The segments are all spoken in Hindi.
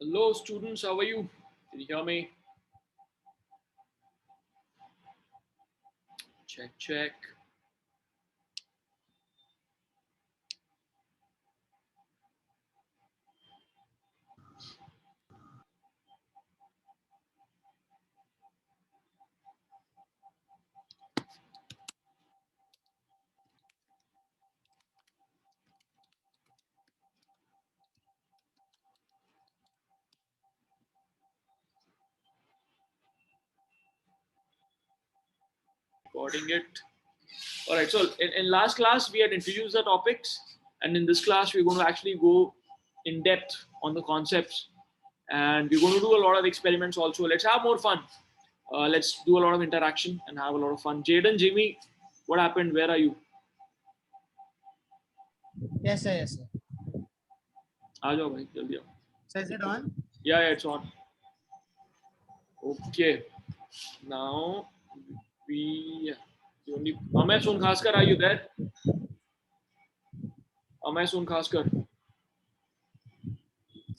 Hello, students. How are you? Can you hear me? Check, check. Recording it. All right. So in last class we had introduced the topics, and in this class we're going to actually go in depth on the concepts, and we're going to do a lot of experiments also. Let's have more fun. Let's do a lot of interaction and have a lot of fun. Jaden, Jimmy, what happened? Where are you? Yes, sir. Yes, sir. आ जाओ भाई जल्दी आओ. So is it on? Yeah, it's on. Okay. Now we only Amay Sunkhascar, are you there? Amay Sunkhascar.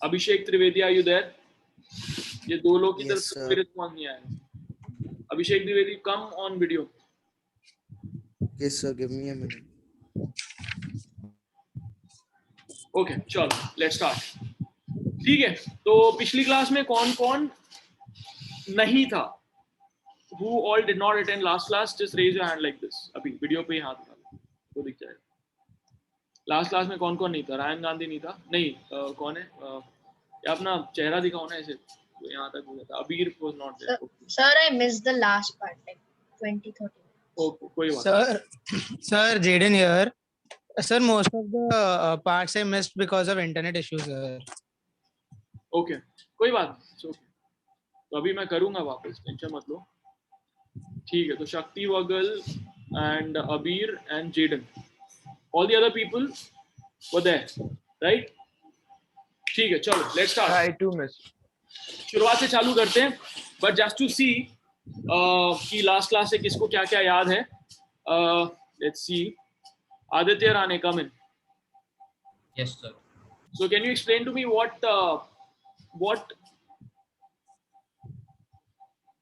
Abhishek Trivedi, are you there? ये दो लोग की तरफ Yes, से sir. कोई रिस्पॉन्स नहीं आया. Abhishek Dwivedi, come on video. Yes, sir. Give me a minute. Okay चलो लेट्स स्टार्ट. ठीक है, तो पिछली क्लास में कौन कौन नहीं था? Who all did not attend last class? Just raise your hand like this. अभी वीडियो पे ही हाथ उठा लो तो दिख जाएगा. लास्ट क्लास में कौन कौन नहीं था? रायन गांधी नहीं था. नहीं कौन है? या अपना चेहरा दिखाओ ना ऐसे. तो यहाँ तक हो जाता. अबीर was not there. Sir, I missed the last part, like 20-30 minutes. Okay कोई बात. Sir, Jaden here. Sir, most of the parts I missed because of internet issues, sir. Okay कोई बात नहीं. तो अभी मैं करूंगा वापस, टेंशन मत लो. ठीक है, तो Shakti Vagal and Abeer and Jayden, all the other people were there, right? ठीक है, चलो let's start. I too missed. शुरुआत से चालू करते हैं, बट जस्ट टू सी कि लास्ट क्लास से किसको क्या क्या याद है. Let's see. Aditya Rane, come in. Yes, sir. So can you explain to me what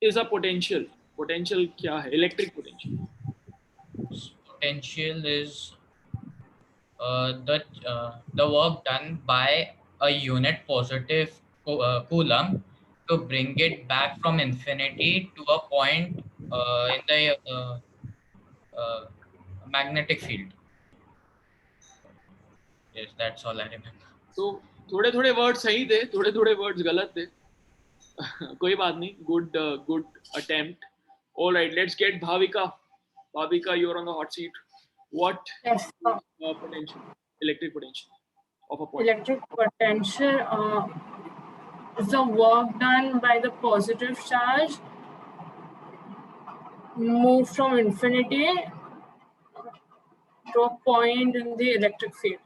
is a potential? Potential क्या है? Electric potential. Potential is the work done by a unit positive coulomb to bring it back from infinity to a point in the magnetic field. Yes, that's all I remember. तो थोड़े थोड़े वर्ड सही थे, थोड़े थोड़े वर्ड्स गलत थे. कोई बात नहीं. Good attempt. All right, let's get Bhavika. Bhavika, you're on the hot seat. What Yes, potential, electric potential of a point? electric potential is the work done by the positive charge moved from infinity to a point in the electric field.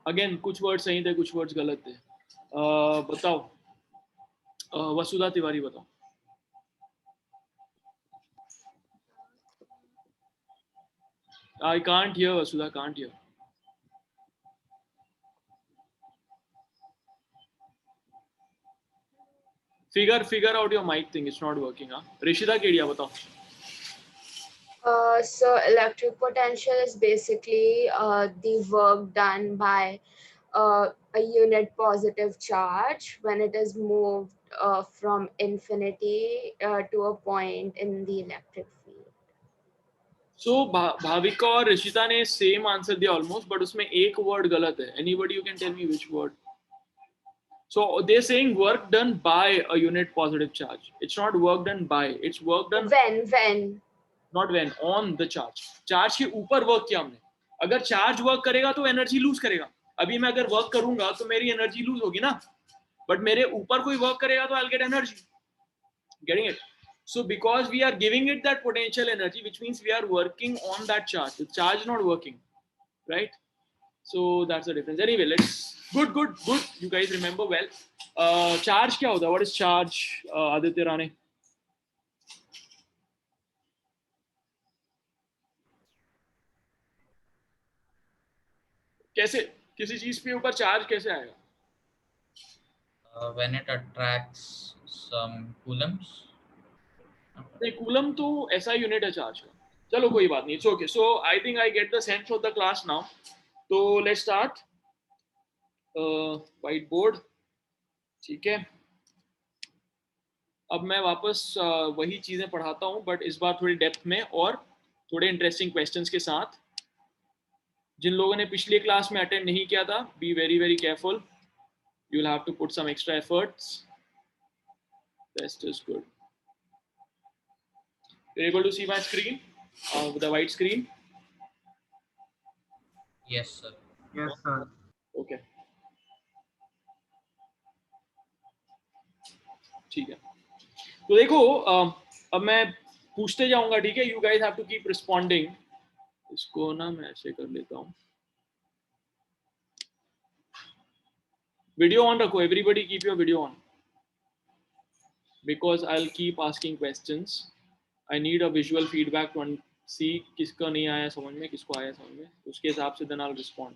Again, कुछ वर्ड सही थे, कुछ वर्ड्स गलत थे. बताओ. वसुधा तिवारी बताओ. I can't hear, Vasudha, can't hear. Figure out your mic thing, it's not working. Rishida Kedia, बताओ. So electric potential is basically the work done by a unit positive charge when it is moved from infinity to a point in the electric field. So Bhavika और ऋषिता ने सेम आंसर दिया ऑलमोस्ट, बट उसमें एक वर्ड गलत है. Anybody you can tell me which word? So they're saying work done by a unit positive charge. It's not work done by, it's work done When not when, on the charge. Charge के ऊपर वर्क किया हमने. अगर चार्ज वर्क करेगा तो एनर्जी लूज करेगा. अभी मैं अगर वर्क करूंगा तो मेरी एनर्जी लूज होगी ना, बट मेरे ऊपर कोई वर्क करेगा तो I will get energy. Getting it? So because we are giving it that potential energy, which means we are working on that charge. The charge is not working, right? So that's the difference. Anyway, let's good. You guys remember well. Charge क्या होता है? What is charge? Aditya Rane. कैसे किसी चीज पे ऊपर चार्ज कैसे आएगा? when it attracts some coulombs. नहीं, कूलम तो ऐसा यूनिट है चार्ज का. चलो कोई बात नहीं, it's okay. So I think I get the sense of the class now. तो लेट्स स्टार्ट. White board. ठीक है, अब मैं वापस वही चीजें पढ़ाता हूँ, बट इस बार थोड़ी डेप्थ में और थोड़े इंटरेस्टिंग क्वेश्चंस के साथ. जिन लोगों ने पिछली क्लास में अटेंड नहीं किया था, be very very careful. You will have to put some extra efforts. Best is good. You're able to see my screen, the white screen? Yes, sir. Yes, sir. Okay. ठीक है. तो देखो, अब मैं पूछते जाऊंगा, ठीक है? You guys have to keep responding. इसको ना मैं ऐसे कर लेता हूँ. वीडियो ऑन रखो. Everybody keep your video on. Because I'll keep asking questions. I need a visual feedback to see किसका नहीं आया समझ में, किसको आया समझ में. उसके हिसाब से then I'll respond.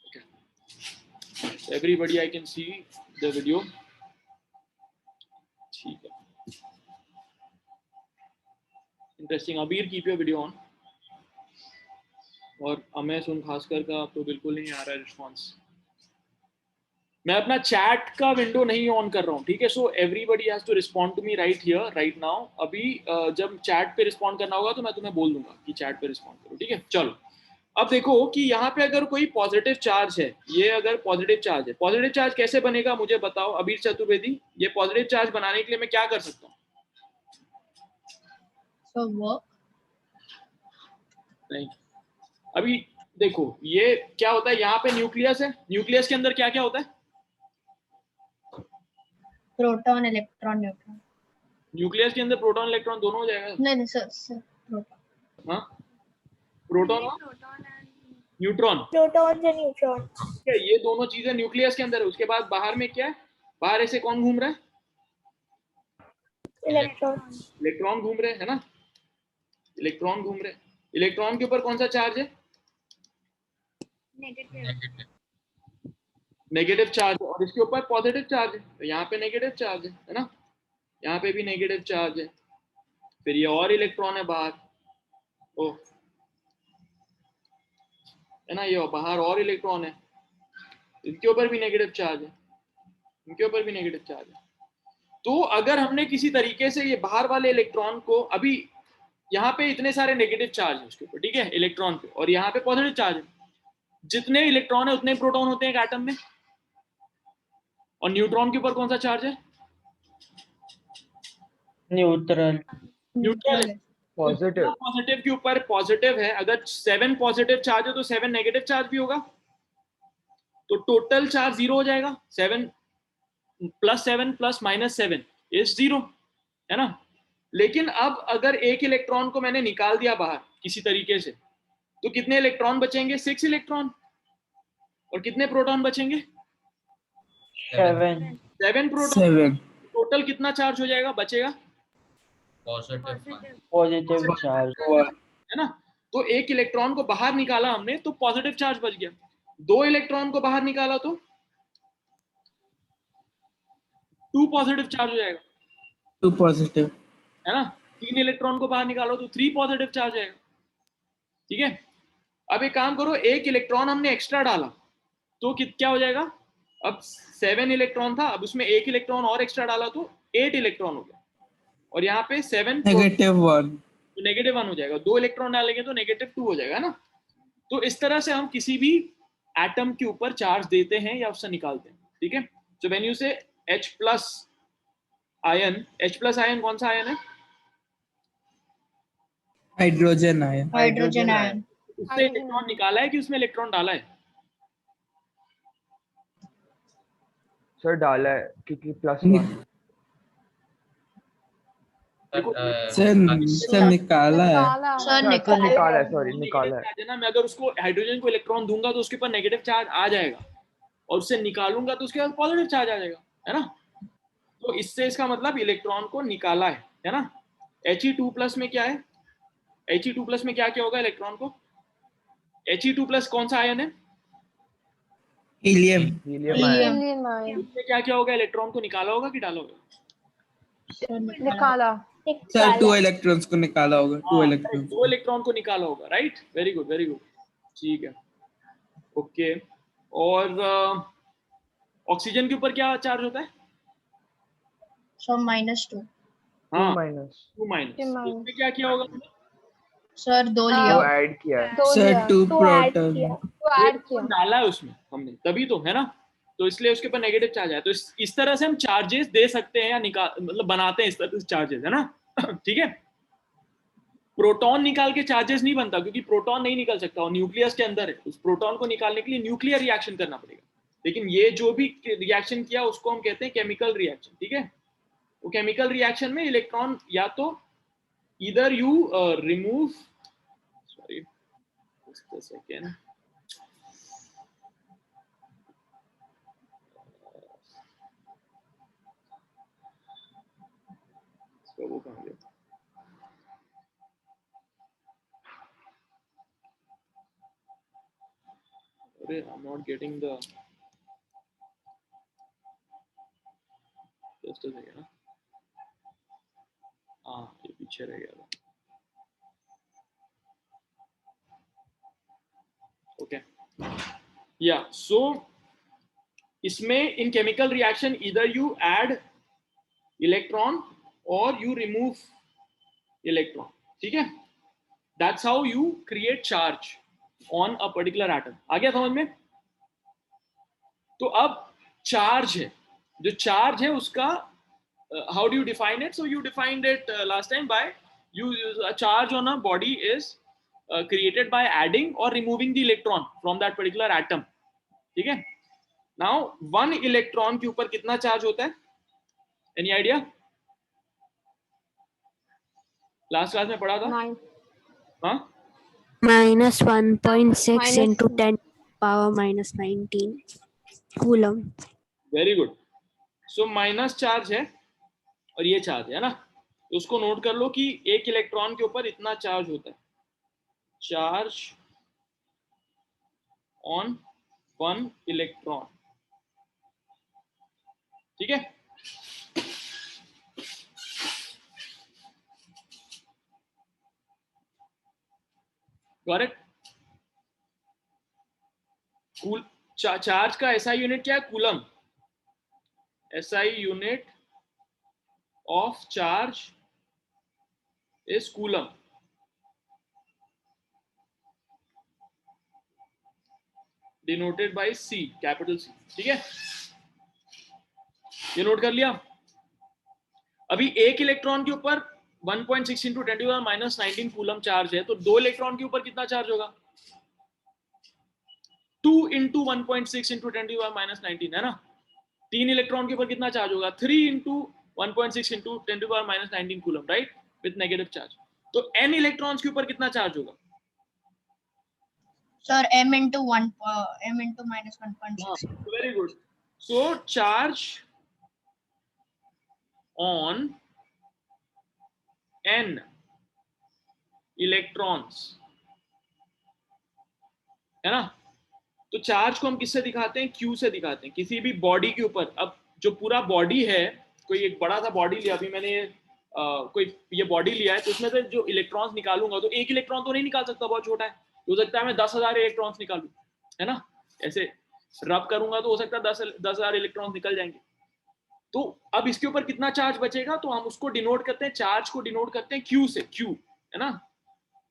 Okay. So everybody, I can see the video. ठीक है. Interesting. Abir, keep your video on. और अमेय सुन खासकर का तो बिल्कुल नहीं आ रहा है रिस्पॉन्स. मैं अपना चैट का विंडो नहीं ऑन कर रहा हूँ, ठीक है? So everybody has to respond to me right here right now. अभी जब चैट पे रिस्पॉन्ड करना होगा तो मैं तुम्हें बोल दूंगा कि चैट पे रिस्पॉन्ड करो, ठीक है? चलो, अब देखो कि यहाँ पे अगर कोई पॉजिटिव चार्ज है, ये अगर पॉजिटिव चार्ज है, पॉजिटिव चार्ज कैसे बनेगा मुझे बताओ अबीर चतुर्वेदी. ये पॉजिटिव चार्ज बनाने के लिए मैं क्या कर सकता हूँ? नहीं, अभी देखो ये क्या होता है, यहाँ पे न्यूक्लियस है. न्यूक्लियस के अंदर क्या क्या होता है? Proton, electron, neutron. न्यूक्लियस के अंदर प्रोटॉन इलेक्ट्रॉन दोनों हो जाएगा. नहीं सर प्रोटॉन. हाँ, प्रोटॉन और न्यूट्रॉन. प्रोटॉन और न्यूट्रॉन. ठीक है, ये दोनों चीजें न्यूक्लियस के अंदर है. उसके बाद बाहर में क्या है? बाहर ऐसे कौन घूम रहा है? इलेक्ट्रॉन. इलेक्ट्रॉन घूम रहे हैं, है ना? इलेक्ट्रॉन घूम रहे हैं. इलेक्ट्रॉन के ऊपर कौन सा चार्ज है? Negative. Negative charge. और इसके ऊपर पॉजिटिव चार्ज है. तो यहाँ पे नेगेटिव चार्ज है ना? यहाँ पे भी नेगेटिव चार्ज है. फिर ये और इलेक्ट्रॉन है बाहर. ओ, है ना? ये बाहर और इलेक्ट्रॉन है. इनके ऊपर भी नेगेटिव चार्ज है. इनके ऊपर भी नेगेटिव चार्ज है. तो अगर हमने किसी तरीके से ये बाहर वाले इलेक्ट्रॉन को, अभी यहाँ पे इतने सारे नेगेटिव चार्ज है उसके ऊपर, ठीक है, इलेक्ट्रॉन पे, और यहाँ पे पॉजिटिव चार्ज है. जितने इलेक्ट्रॉन है उतने प्रोटॉन होते हैं एक एटम में. और न्यूट्रॉन के ऊपर कौन सा चार्ज है? न्यूट्रल. न्यूट्रल. पॉजिटिव. पॉजिटिव के ऊपर पॉजिटिव है. अगर 7 पॉजिटिव चार्ज है तो 7 नेगेटिव चार्ज भी होगा. तो टोटल चार्ज 0 हो जाएगा. 7 + 7 + -7 इज 0, है ना? लेकिन अब अगर एक इलेक्ट्रॉन को मैंने निकाल दिया बाहर किसी तरीके से, तो कितने इलेक्ट्रॉन बचेंगे? 6 इलेक्ट्रॉन. और कितने प्रोटॉन बचेंगे? 7 प्रोटॉन. टोटल कितना चार्ज हो जाएगा, बचेगा? पॉजिटिव चार्ज, है ना? तो एक इलेक्ट्रॉन को बाहर निकाला हमने तो पॉजिटिव चार्ज बच गया. 2 इलेक्ट्रॉन को बाहर निकाला तो 2 पॉजिटिव चार्ज हो जाएगा. 2 पॉजिटिव, है ना? 3 इलेक्ट्रॉन को बाहर निकालो तो 3 पॉजिटिव चार्ज आएगा. ठीक है, अब एक काम करो, एक इलेक्ट्रॉन हमने एक्स्ट्रा डाला तो क्या हो जाएगा? अब 7 इलेक्ट्रॉन था, अब उसमें एक इलेक्ट्रॉन और एक्स्ट्रा डाला तो 8 इलेक्ट्रॉन हो गया. और यहाँ पे 7 -1, तो -1 हो जाएगा. 2 इलेक्ट्रॉन डालेंगे तो -2 हो जाएगा ना? तो इस तरह से हम किसी भी एटम के ऊपर चार्ज देते हैं या उससे निकालते हैं. ठीक है, सो व्हेन यू से H+ आयन, H+ आयन कौन सा आयन है? Hydrogen ion. Hydrogen ion. उससे इलेक्ट्रॉन निकाला है कि उसमें इलेक्ट्रॉन डाला है? सर डाला है क्योंकि +1. सर निकाला है. सर निकाला है, सॉरी निकाला है. ना, मैं अगर उसको हाइड्रोजन को इलेक्ट्रॉन दूंगा तो उसके ऊपर नेगेटिव चार्ज आ जाएगा, और उससे निकालूंगा तो उसके बाद पॉजिटिव चार्ज आ जाएगा, है ना? तो इससे इसका मतलब इलेक्ट्रॉन को निकाला है ना? He2+ में क्या है? He2+ में क्या क्या होगा इलेक्ट्रॉन को? He2+ कौन सा आयन है? Helium. Helium ion. Helium ion. उसमें क्या क्या होगा? इलेक्ट्रॉन को निकाला होगा कि डाला होगा? निकाला. सर 2 इलेक्ट्रॉन्स को निकाला होगा. 2 हाँ, इलेक्ट्रॉन्स. 2 इलेक्ट्रॉन को निकाला होगा, right? Very good, very good. ठीक है, ओके. और ऑक्सीजन के ऊपर क्या चार्ज होता है? So -2. हाँ, 2 2-. Two minus. इसमें क्या किया होगा? सर 2 तो लिया. ऐड किया है. Sir 2 proton. ऐड किया. डाला है उसमें हमने, तभी तो है ना, तो इसलिए उसके ऊपर नेगेटिव चार्ज है. तो इस तरह से हम चार्जेस दे सकते हैं या निकाल, मतलब बनाते हैं इस तरह से चार्जेस, है ना. ठीक है. प्रोटॉन निकाल के चार्जेस नहीं बनता, क्योंकि प्रोटॉन नहीं निकल सकता, और न्यूक्लियस के अंदर है. उस प्रोटॉन को निकालने के लिए न्यूक्लियर रिएक्शन करना पड़ेगा. लेकिन ये जो भी रिएक्शन किया उसको हम कहते हैं केमिकल रिएक्शन. ठीक है. वो केमिकल रिएक्शन में इलेक्ट्रॉन या तो इधर you remove, sorry just a second, वो कहाँ गया? अरे I'm not getting the, just a second. हाँ, ये पीछे रह गया था. ओके, या सो इसमें इन केमिकल रिएक्शन इधर यू ऐड इलेक्ट्रॉन और यू रिमूव इलेक्ट्रॉन. ठीक है. That's how you create charge on a particular atom. आ गया समझ में? तो अब चार्ज है, जो चार्ज है उसका how do you define it? So you defined it last time by you a charge on a body is created by adding or removing the electron from that particular atom. ठीक है. now 1 इलेक्ट्रॉन के ऊपर कितना चार्ज होता है? Any idea? लास्ट क्लास में पढ़ा था. हाँ, -1.6 into 10 power -19 coulomb. Very good. So minus charge है और ये चार्ज है ना, तो उसको नोट कर लो कि एक इलेक्ट्रॉन के ऊपर इतना चार्ज होता है. Charge on 1 electron. ठीक है. करेक्ट. चार्ज का एसआई यूनिट क्या है? Coulomb. SI unit of charge is coulomb. Denoted by C, capital C. ठीक है, ये नोट कर लिया. अभी एक इलेक्ट्रॉन के ऊपर 1.6 इंटू 10⁻⁻19 कूलम चार्ज है, तो 2 इलेक्ट्रॉन के ऊपर कितना चार्ज होगा? 2 इंटू 1.6 इंटू 10⁻⁻19 है ना. 3 इलेक्ट्रॉन के ऊपर कितना चार्ज होगा? 3 into 1.6 into 10⁻⁻19 coulomb, right, with negative charge. तो n इलेक्ट्रॉन्स के ऊपर कितना चार्ज होगा? Sir, m into -1.6. Very good. So charge on n electrons, है ना. तो चार्ज को हम किससे दिखाते हैं? Q से दिखाते हैं. किसी भी बॉडी के ऊपर, अब जो पूरा बॉडी है, कोई एक बड़ा सा बॉडी लिया, अभी मैंने कोई ये बॉडी लिया है, तो उसमें से जो इलेक्ट्रॉन्स निकालूंगा, तो एक इलेक्ट्रॉन तो नहीं निकाल सकता, बहुत छोटा है. हो सकता है मैं 10,000 इलेक्ट्रॉन्स निकालूं, है ना. ऐसे रब करूंगा तो हो सकता है 10,000 इलेक्ट्रॉन्स निकल जाएंगे. तो अब इसके ऊपर कितना चार्ज बचेगा? तो हम उसको डिनोट करते हैं, चार्ज को डिनोट करते हैं Q से. Q, है ना.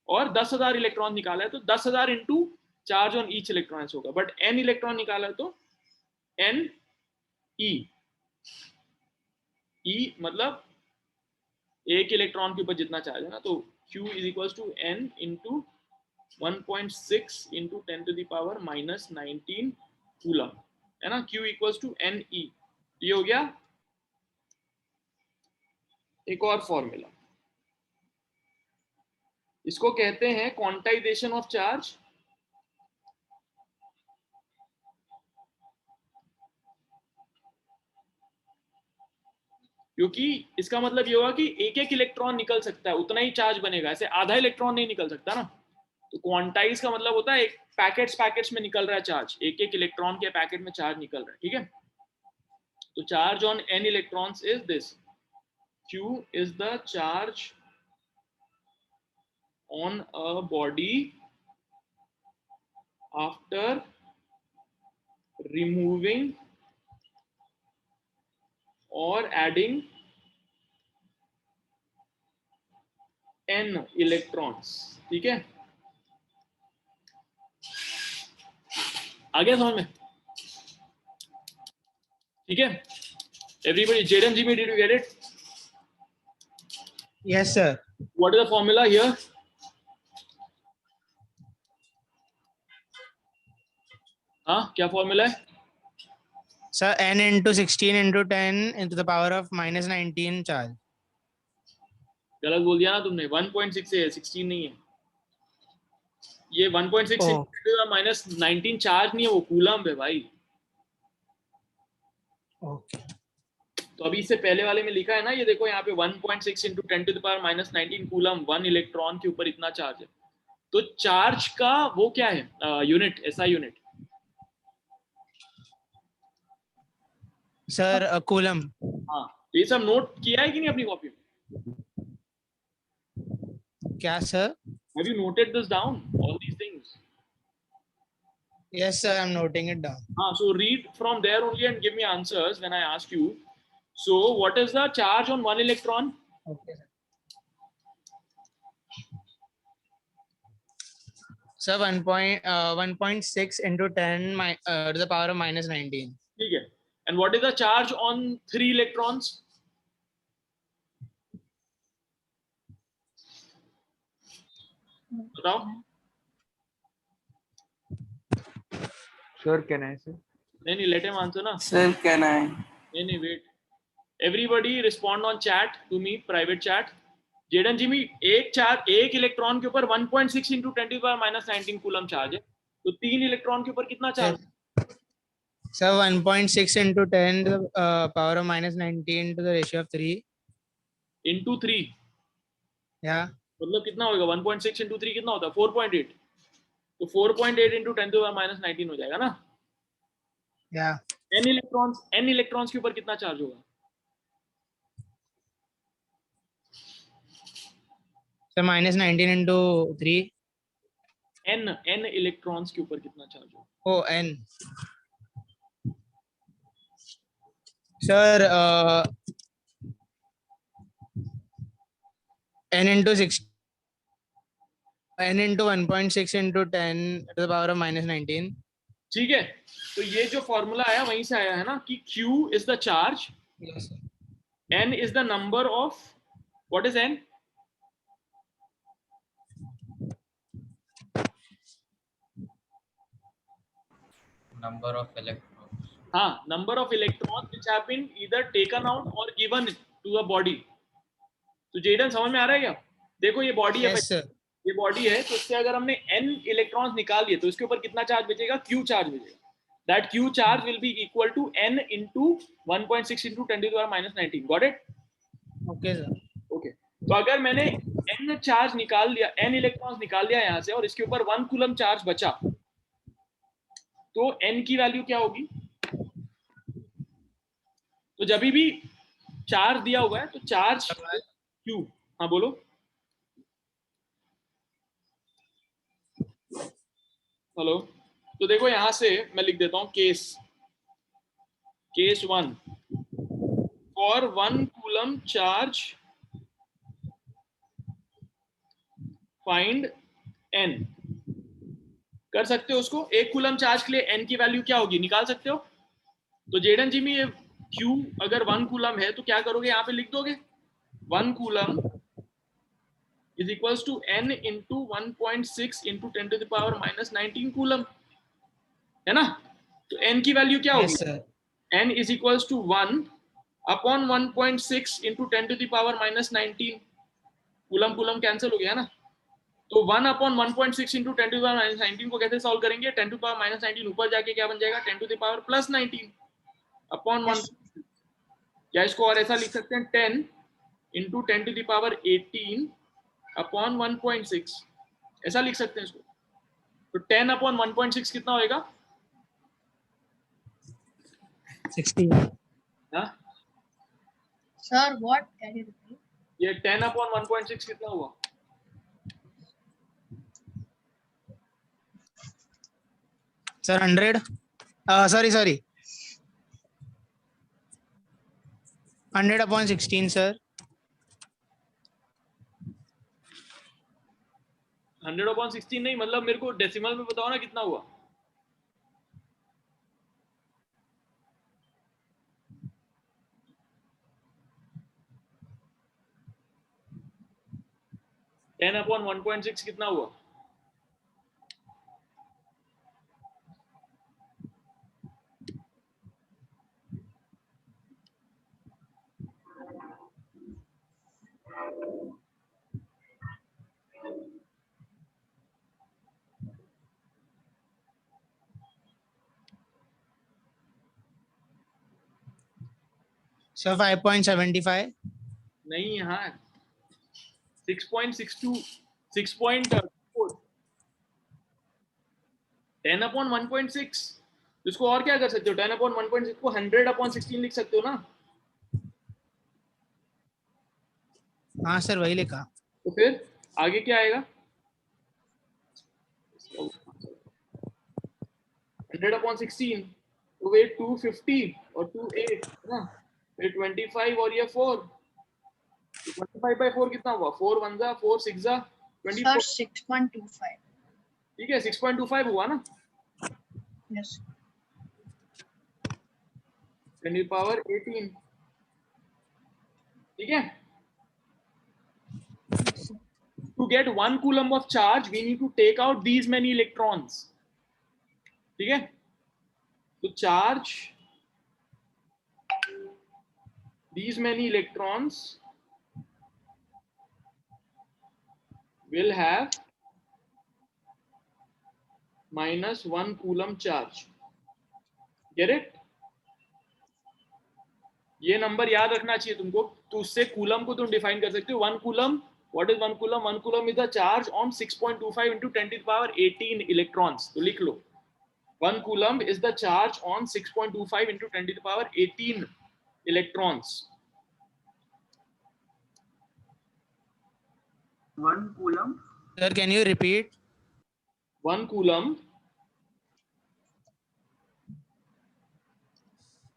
और 10,000 इलेक्ट्रॉन निकाला है, तो 10,000 into charge on each electron होगा. बट n इलेक्ट्रॉन निकाला है तो n e मतलब एक इलेक्ट्रॉन के ऊपर जितना चार्ज है ना, तो Q is equal to n into 1.6 into 10⁻⁻19 coulomb, है ना. Q equals to NE. ये हो गया. एक और फॉर्मूला, इसको कहते हैं क्वांटाइजेशन ऑफ चार्ज. क्योंकि इसका मतलब ये होगा कि एक एक इलेक्ट्रॉन निकल सकता है, उतना ही चार्ज बनेगा. ऐसे आधा इलेक्ट्रॉन नहीं निकल सकता ना. तो क्वांटाइज का मतलब होता है एक पैकेट्स में निकल रहा है चार्ज, एक एक इलेक्ट्रॉन के पैकेट में चार्ज निकल रहा है, ठीक है। तो charge on n electrons is this, q is the charge on a body after removing or adding n electrons, ठीक है। आ गया समझ में, ठीक है। Everybody, Jaden Jimmy, did you get it? Yes, sir. What is the formula here? हाँ, क्या फॉर्मूला है? Sir, n into 16 into 10 into the power of minus 19 charge. गलत बोल दिया ना तुमने, 1.6 है, 16 नहीं है। ये 1.6 Oh. माइनस 19 चार्ज नहीं है, वो कूलम है भाई। Okay. तो अभी इससे पहले वाले में लिखा है ना, ये देखो यहाँ पे 1.6 into 10 to the power minus 19 coulomb, 1 electron के ऊपर इतना चार्ज है। तो चार्ज का वो क्या है, unit, SI unit? Sir, coulomb. हाँ, तो ये सब नोट किया है कि नहीं अपनी कॉपी में? क्या sir? Have you noted this down, all these things? Yes, sir. I'm noting it down. So read from there only and give me answers when I ask you. So what is the charge on 1 electron? Okay. Sir, 1.6 into 10 to the power of minus 19. ठीक है. And what is the charge on 3 electrons? बताओ. Sir, can I say? नहीं, let him answer ना. Sir, can I? नहीं, wait. Everybody respond on chat to me, private chat. Jayden Jimmy, एक इलेक्ट्रॉन के ऊपर 1.6 into 10 to the power minus 19 coulomb charge है, तो 3 इलेक्ट्रॉन के ऊपर कितना charge? Sir, 1.6 into 10 to the power of minus 19 to the ratio of 3. Into 3. Yeah. मतलब कितना होगा? 1.6 into 3 कितना होता है? 4.8. तो 4.8 into 10 to the power minus 19 हो जाएगा ना? Yeah. n इलेक्ट्रॉन्स के ऊपर कितना चार्ज होगा? So minus 19 into 3. n electrons के ऊपर कितना चार्ज होगा? Oh, n. Sir, n into 6. n into 1.6 into 10 to the power of minus 19. ठीक है, तो ये जो फॉर्मूला आया वहीं से आया है ना कि q is the charge, Yes, sir. n is the number of, what is n? Number of electrons. हाँ, number of electrons which have been either taken out or given to a body. तो जेडन समझ में आ रहा है क्या? देखो ये बॉडी है, Yes, sir. ये बॉडी है, तो इससे अगर हमने n इलेक्ट्रॉन्स निकाल दिए तो इसके ऊपर कितना चार्ज बचेगा? q चार्ज बचेगा. That q charge will be equal to n into 1.6 into 10 to the power minus 19. Got it? Okay, sir. Okay. तो अगर मैंने n चार्ज निकाल दिया, n इलेक्ट्रॉन्स निकाल दिया यहाँ से और इसके ऊपर 1 कूलम चार्ज बचा, तो n की वैल्यू क्या होगी? तो जब भी चार्ज दिया हुआ है तो चार्ज q, हाँ बोलो. हेलो. तो देखो यहां से मैं लिख देता हूं case 1 for 1 coulomb charge find n. कर सकते हो उसको? 1 कूलम चार्ज के लिए n की वैल्यू क्या होगी, निकाल सकते हो? तो जेडन जी में ये q अगर 1 कूलम है तो क्या करोगे, यहाँ पे लिख दोगे 1 coulomb is equals to n into 1.6 into 10 to the power minus 19 coulomb, है ना? तो n की वैल्यू क्या होगी? Yes, sir. n is equals to 1 upon 1.6 into 10 to the power minus 19. Coulomb cancel हो गया ना? तो 1 upon 1.6 into 10 to the power minus 19 को कैसे सॉल्व करेंगे? 10 to the power minus 19 ऊपर जाके क्या बन जाएगा? 10 to the power plus 19 upon 1. या इसको और ऐसा लिख सकते हैं 10 into 10 to the power 18 upon 1.6. ऐसा लिख सकते हैं इसको। तो 10 अपॉन 1.6 कितना होएगा? 60. हाँ, Sir, what? Can you repeat? ये 10 अपॉन 1.6 कितना हुआ? Sir, 100. Sorry. 100 upon 16, sir. 100 upon 16 नहीं, मतलब मेरे को डेसिमल में बताओ ना कितना हुआ। टेन अपॉन 1.6 कितना हुआ? Sir, 5.75. नहीं, यहाँ 6.62, 6.4, 10 अपॉन 1.6। इसको और क्या कर सकते हो? 10 अपॉन 1.6 को 100 अपॉन 16 लिख सकते हो ना। हाँ सर, वही लिखा। तो फिर आगे क्या आएगा? 100 अपॉन 16, तो वे 250 और 2 8 है ना, फिर 25 और ये 4, 25/4 कितना हुआ? 4 1 जा 4 6 जा 24। Sir, 6.25. ठीक है, 6.25 हुआ ना। Yes. 10⁻18। ठीक है। To get 1 coulomb of charge, we need to take out these many electrons. ठीक है, तो charge these many electrons will have -1 coulomb charge. Get it? ये नंबर याद रखना चाहिए तुमको, तो उससे कूलम को तुम डिफाइन कर सकते हो। 1 coulomb, what is 1 coulomb? 1 coulomb is the charge on 6.25 into 10⁻18 electrons. तो लिख लो, 1 coulomb is the charge on 6.25 into 10⁻18 electrons. 1 coulomb. Sir, can you repeat? 1 coulomb,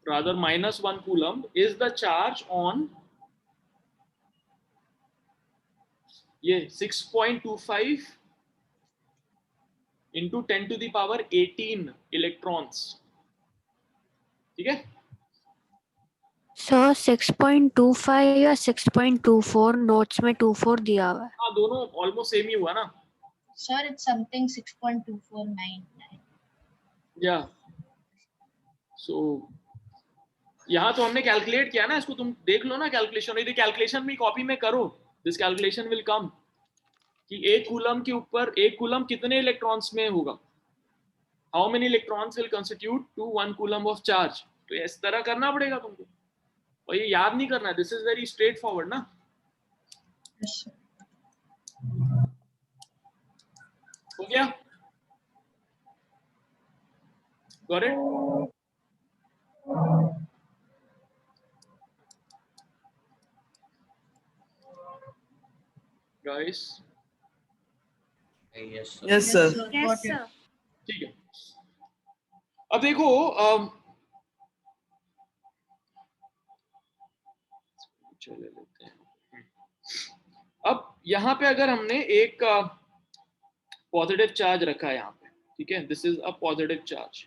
rather -1 coulomb, is the charge on ये 6.25 into 10⁻18 electrons. ठीक है। सो 6.25 या 6.24 नोट्स में 24 दिया हुआ है। हाँ, दोनों ऑलमोस्ट सेम ही हुआ ना। Sir, it's something 6.249. या सो यहाँ तो हमने कैलकुलेट किया ना, इसको तुम देख लो ना कैलकुलेशन। यदि कैलकुलेशन भी कॉपी में करो, दिस कैलकुलेशन विल कम कि एक कूलम के ऊपर एक कूलम कितने इलेक्ट्रॉन्स में होगा, how many electrons will constitute to 1 coulomb of charge. तो इस तरह करना पड़ेगा तुमको, और ये याद नहीं करना। This is very straight forward ना। Yes, sir. हो गया? Got it? Guys, Yes, sir. Yes, sir. Got it. ठीक है। अब देखो, चले लेते हैं। अब यहाँ पे अगर हमने एक पॉजिटिव चार्ज रखा है यहाँ पे, ठीक है, this is a positive charge,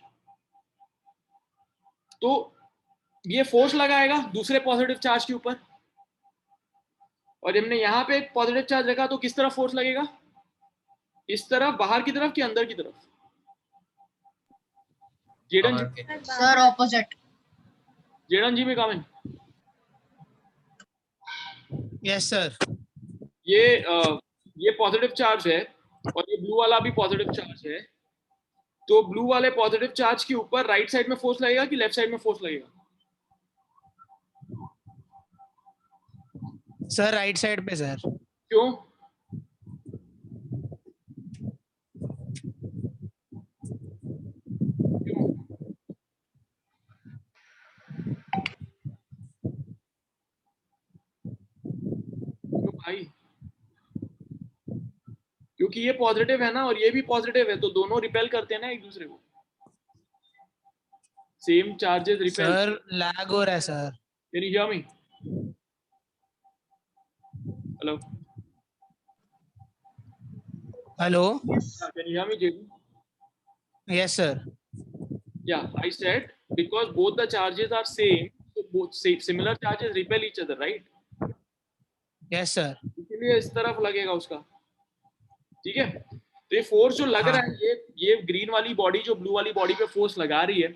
तो ये फोर्स लगाएगा दूसरे पॉजिटिव चार्ज के ऊपर। और हमने यहाँ पे एक पॉजिटिव चार्ज रखा, तो किस तरफ फोर्स लगेगा? इस तरफ, बाहर की तरफ कि अंदर की तरफ? जेडन जी, Sir, opposite. जेडन जी में कमेंट। Yes, sir. ये पॉजिटिव चार्ज है और ये ब्लू वाला भी पॉजिटिव चार्ज है, तो ब्लू वाले पॉजिटिव चार्ज के ऊपर राइट साइड में फोर्स लगेगा कि लेफ्ट साइड में फोर्स लगेगा? Sir, right side पे sir. क्यों? क्योंकि ये पॉजिटिव है ना और ये भी पॉजिटिव है, तो दोनों रिपेल करते हैं ना एक दूसरे को, same charges repel. Sir lag हो रहा है sir. Can you hear me? Hello hello. Can you hear me JB? Yes sir. Yeah, I said because both the charges are same, so both similar charges repel each other, right? Yes sir. इसीलिए इस तरफ लगेगा उसका, ठीक है? तो ये फोर्स जो लग हाँ। रहा है, ये ग्रीन वाली बॉडी जो ब्लू वाली बॉडी पे फोर्स लगा रही है,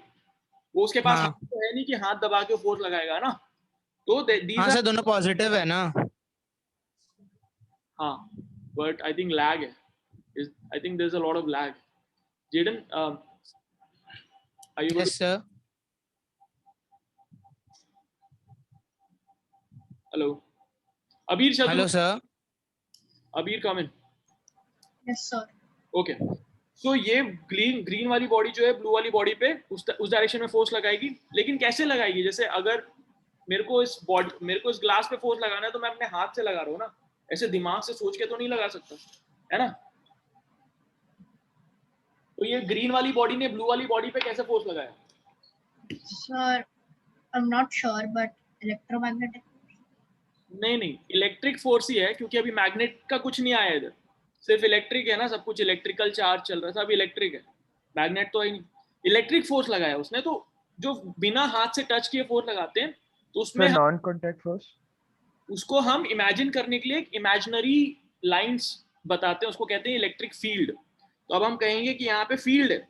वो उसके पास हाँ। हाथ तो है नहीं कि हाथ दबा के फोर्स लगाएगा ना, तो these हाँ are, सर दोनों पॉजिटिव है ना। हाँ, but I think lag है, I think there's a lot of lag. Jaden, are you able yes sir. hello? Abir Shadu, hello sir. Abir come in. Yes, sir. Okay, so ये ग्रीन वाली बॉडी जो है ब्लू वाली बॉडी पे उस डायरेक्शन में फोर्स लगाएगी, लेकिन कैसे लगाएगी? जैसे अगर मेरे को इस ग्लास पे फोर्स लगाना है तो मैं अपने हाथ से लगा रहा हूँ ना, ऐसे दिमाग से सोच के तो नहीं लगा सकता, है ना? तो ये ग्रीन वाली बॉडी ने ब्लू वाली बॉडी पे कैसे फोर्स लगाया? Sir, I'm not sure, but electromagnetic. नहीं, इलेक्ट्रिक फोर्स ही है, क्योंकि अभी मैग्नेट का कुछ नहीं आया इधर, सिर्फ इलेक्ट्रिक है ना, सब कुछ इलेक्ट्रिकल चार्ज चल रहा था, अभी इलेक्ट्रिक है, मैग्नेट तो है नहीं। इलेक्ट्रिक फोर्स लगाया उसने, तो जो बिना हाथ से टच किए फोर्स लगाते हैं, तो उसमें सर नॉन कॉन्टैक्ट फोर्स, उसको हम इमेजिन करने के लिए एक इमेजिनरी लाइंस बताते हैं, उसको कहते हैं इलेक्ट्रिक फील्ड। तो अब हम कहेंगे कि यहाँ पे फील्ड है,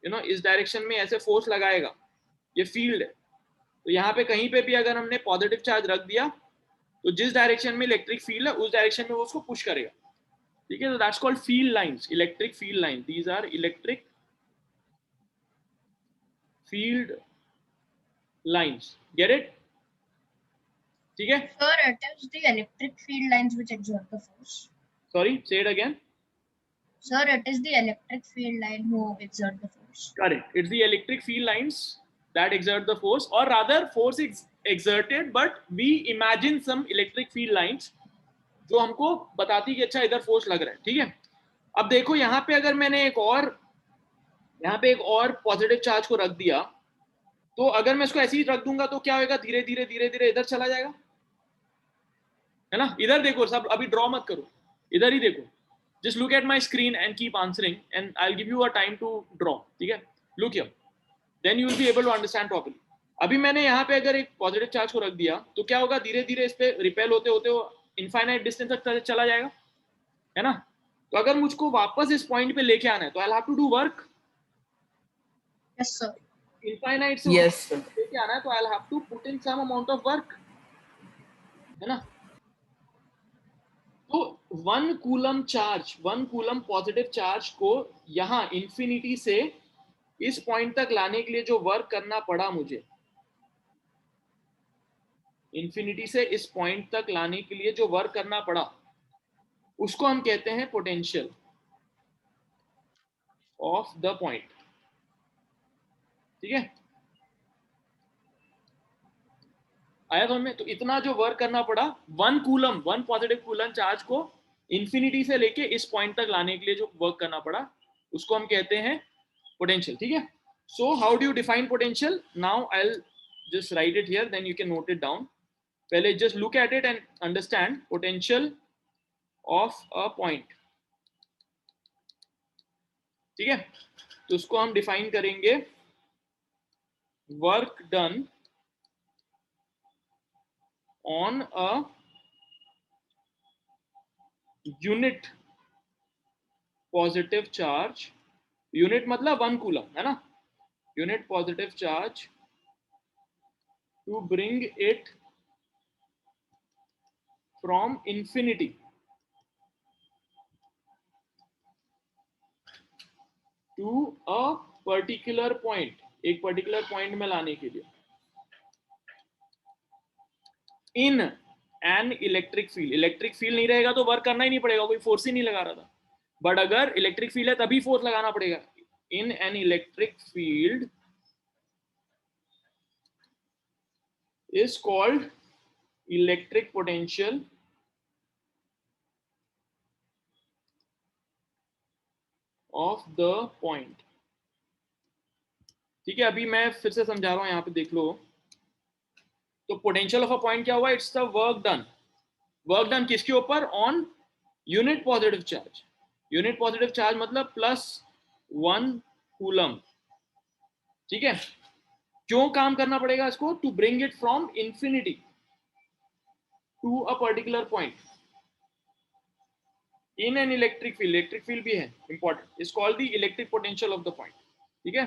इस डायरेक्शन में ऐसे फोर्स लगाएगा, ये फील्ड है। तो यहाँ पे कहीं पे भी अगर हमने पॉजिटिव चार्ज रख दिया, तो जिस डायरेक्शन में इलेक्ट्रिक फील्ड है उस डायरेक्शन में वो उसको पुश करेगा, ठीक है? तो that's called field lines, electric field line, these are electric field lines, get it? ठीक है? Sir, it is the electric field lines which exert the force. Sorry, say it again. Sir, it is the electric field line who exert the force. Correct, it's the electric field lines that exert the force, or rather force is exerted, but we imagine some electric field lines जो हमको बताती कि अच्छा इधर फोर्स लग रहा है, ठीक है? अब देखो यहाँ पे अगर मैंने एक और पॉजिटिव चार्ज को रख दिया, तो अगर मैं इसको ऐसे ही रख दूंगा तो क्या होगा? धीरे धीरे इधर चला जाएगा, है ना? इधर देखो सब, अभी ड्रॉ मत करो, इधर ही देखो, just look at my screen and keep answering and I'll give you a time to draw, ठीक है? Look here, then you will be able to understand properly. अभी मैंने यहाँ पे अगर एक पॉजिटिव चार्ज को रख दिया, तो क्या होगा? धीरे धीरे इस पे रिपेल होते होते वो इनफाइनाइट डिस्टेंस तक चला जाएगा, है ना? तो अगर मुझको वापस इस पॉइंट पे लेके आना है, तो I have to do work. Yes, sir. Infinite से Yes, sir. लेके आना है, तो I have to put in some amount of work, है ना? तो 1 कूलम पॉजिटिव चार्ज को यहाँ इंफिनिटी से इस पॉइंट तक लाने के लिए जो वर्क करना पड़ा मुझे, इंफिनिटी से इस पॉइंट तक लाने के लिए जो वर्क करना पड़ा, उसको हम कहते हैं पोटेंशियल ऑफ द पॉइंट, ठीक है? आया समझ में? तो इतना जो वर्क करना पड़ा, 1 पॉजिटिव कूलम चार्ज को इंफिनिटी से लेके इस पॉइंट तक लाने के लिए जो वर्क करना पड़ा, उसको हम कहते हैं पोटेंशियल, ठीक है? So how do you define potential? Now I will just write it here, then you can note it down. पहले just look at it and understand potential of a point, ठीक है? तो उसको हम डिफाइन करेंगे work done on a unit positive charge, unit मतलब 1 कूलम, है ना? unit positive charge to bring it from infinity to a particular point, एक particular point में लाने के लिए, in an electric field, electric field नहीं रहेगा तो वर्क करना ही नहीं पड़ेगा, कोई फोर्स ही नहीं लगा रहा था, बट अगर इलेक्ट्रिक फील्ड है तभी फोर्स लगाना पड़ेगा। इन an electric field is called electric potential of the point. ठीक है, अभी मैं फिर से समझा रहा हूं, यहाँ पे देख लो। तो पोटेंशियल ऑफ अ पॉइंट क्या हुआ? It's the work done. Work done किसके ऊपर? On unit positive charge. Unit positive charge मतलब +1 कूलम। ठीक है, क्यों काम करना पड़ेगा इसको? To bring it from infinity to a particular point in an electric field. Electric field भी है important, is called the electric potential of the point. ठीक है,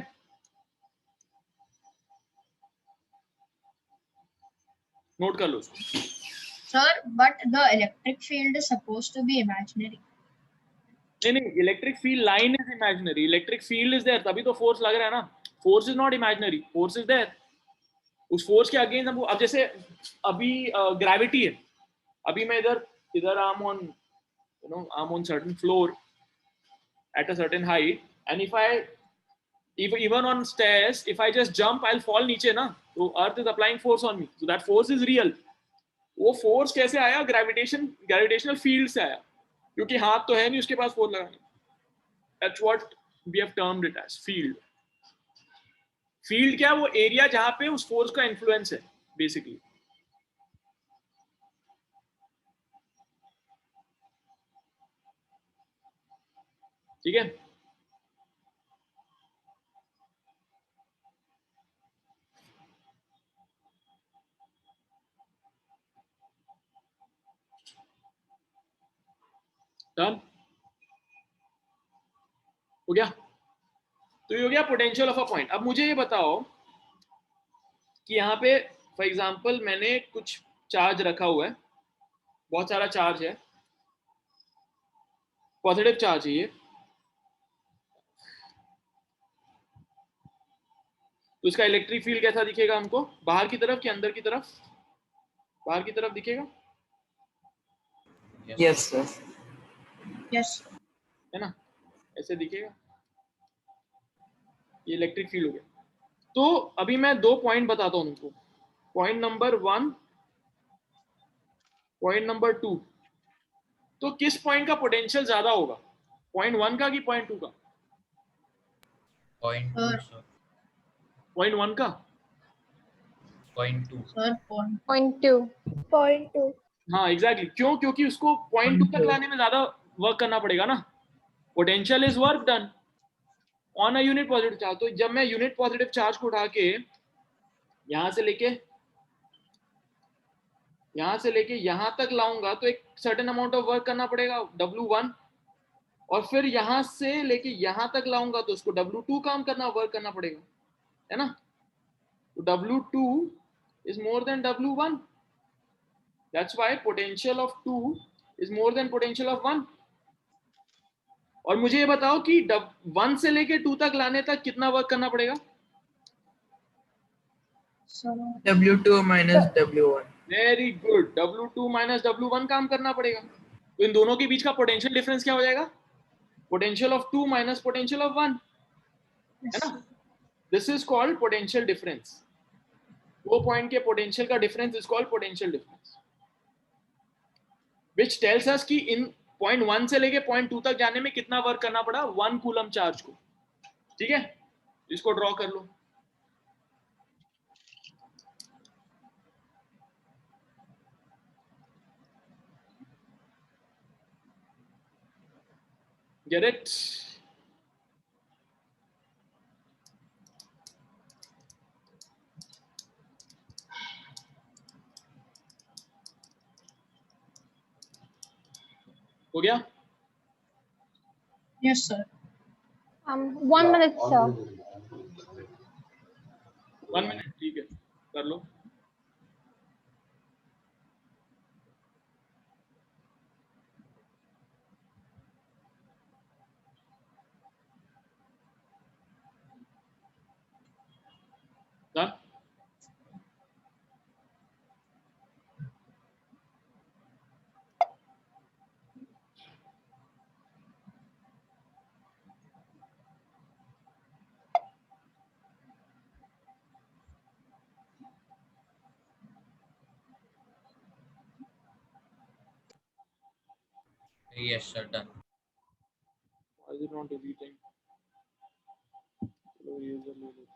नोट कर लो उसको। Sir, but the electric field is supposed to be imaginary. नहीं, electric field line is imaginary, electric field is there, तभी तो फोर्स लग रहा है ना। Force is not imaginary, force is there. उस फोर्स के अगेंस्ट हम, अब जैसे अभी ग्रेविटी है, अभी मैं इधर इधर I am on, you know, I am on certain floor at a certain height, and if I even on stairs, if I just jump, I'll fall नीचे ना, तो earth is applying force on me, so that force is real. वो फोर्स कैसे आया? ग्रेविटेशनल फील्ड से आया, क्योंकि हाथ तो है नहीं उसके पास फोर्स लगाने। That's what we have termed it as field. Field क्या? वो एरिया जहां पे उस फोर्स का इन्फ्लुएंस है बेसिकली। ठीक है, डन हो गया। तो ये हो गया पोटेंशियल ऑफ अ पॉइंट। अब मुझे ये बताओ कि यहाँ पे फॉर एग्जांपल मैंने कुछ चार्ज रखा हुआ है, बहुत सारा चार्ज है, पॉजिटिव चार्ज है ये, तो इसका इलेक्ट्रिक फील्ड कैसा दिखेगा हमको? बाहर की तरफ कि अंदर की तरफ? बाहर की तरफ दिखेगा, यस सर। Yes. है ना, ऐसे दिखेगा। ये इलेक्ट्रिक फील्ड हो गया। तो अभी मैं 2 पॉइंट बताता हूँ तुमको, पॉइंट नंबर 1, पॉइंट नंबर 2। तो किस पॉइंट का पोटेंशियल ज्यादा होगा, पॉइंट 1 का कि पॉइंट 2 का? Point two, sir. पॉइंट 1 का। Point two. Sir, point. Point 2. हाँ एग्जैक्टली, क्यों? क्योंकि उसको पॉइंट 2 तक लाने में ज्यादा वर्क करना पड़ेगा ना। Potential is work done on a unit positive charge. तो जब मैं यूनिट पॉजिटिव चार्ज को उठा के यहां से लेके यहां तक लाऊंगा, तो एक सर्टेन अमाउंट ऑफ वर्क करना पड़ेगा, W1। और फिर यहां से लेके यहां तक लाऊंगा तो उसको W2 काम करना, वर्क करना पड़ेगा, है ना। तो W2 is more than W1. That's why potential of 2 is more than potential of 1. और मुझे ये बताओ कि 1 से लेके 2 तक लाने तक कितना वर्क करना पड़ेगा? So, W2 minus W1. Very good, W2 minus W1 काम करना पड़ेगा। तो इन दोनों के बीच का पोटेंशियल डिफरेंस क्या हो जाएगा? Potential of 2 minus potential of 1, है ना। This is called potential difference. 2 point के पोटेंशियल का difference is called potential difference, which tells us कि इन पॉइंट 1 से लेके पॉइंट 2 तक जाने में कितना वर्क करना पड़ा 1 कूलम चार्ज को। ठीक है, इसको ड्रॉ कर लो। Get it? हो गया? yes, sir. 1 minute, sir. 1 minute, ठीक है, कर लो। Done? Yes, sir. Done. Why is it not deleting? चलो user ले लेते हैं.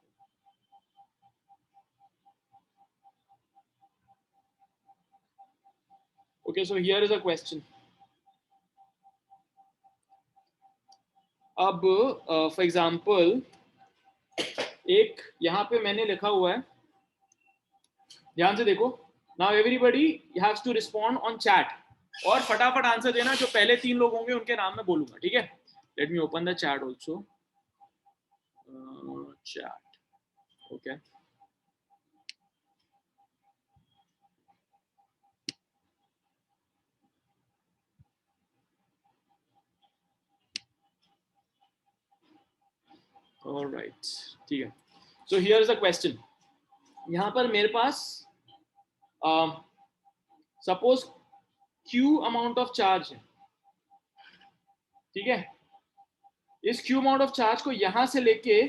Okay, so here is a question. अब फॉर एग्जाम्पल एक यहाँ पे मैंने लिखा हुआ है, ध्यान से देखो. Now everybody haves to respond on chat, और फटाफट आंसर देना. जो पहले 3 लोग होंगे उनके नाम मैं बोलूंगा, ठीक है? Let me open the chat also. Chat, okay. Alright, ठीक है. So here is a question. यहाँ पर मेरे पास suppose Q amount of charge है, ठीक है? इस क्यू अमाउंट ऑफ चार्ज को यहां से लेके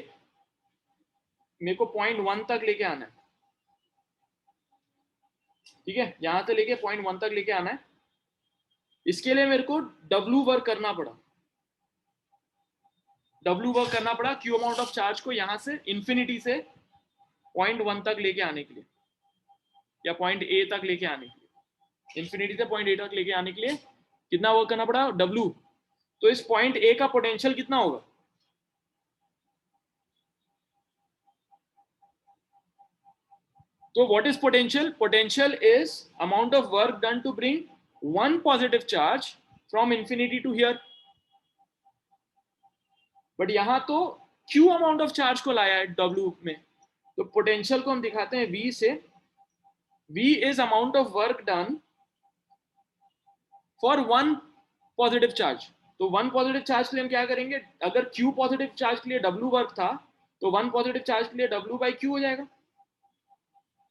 मेरे को 0.1 तक लेके आना है, ठीक है? यहां से लेके 0.1 तक लेके आना है. इसके लिए मेरे को W वर्क करना पड़ा. W वर्क करना पड़ा क्यू अमाउंट ऑफ चार्ज को यहां से इंफिनिटी से 0.1 तक लेके आने के लिए, या पॉइंट A तक लेके आने के लिए. इंफिनिटी से पॉइंट A तक लेके आने के लिए कितना वर्क करना पड़ा? W. तो इस पॉइंट A का पोटेंशियल कितना होगा? So what is potential? Potential is amount of work done to bring one positive charge from infinity to here. But यहाँ तो Q amount of charge को लाया है W में, तो potential को हम दिखाते हैं V से. V is amount of work done for one positive charge. तो one positive charge के लिए हम क्या करेंगे? अगर Q positive charge के लिए W वर्क था, तो one positive charge के लिए W by Q हो जाएगा,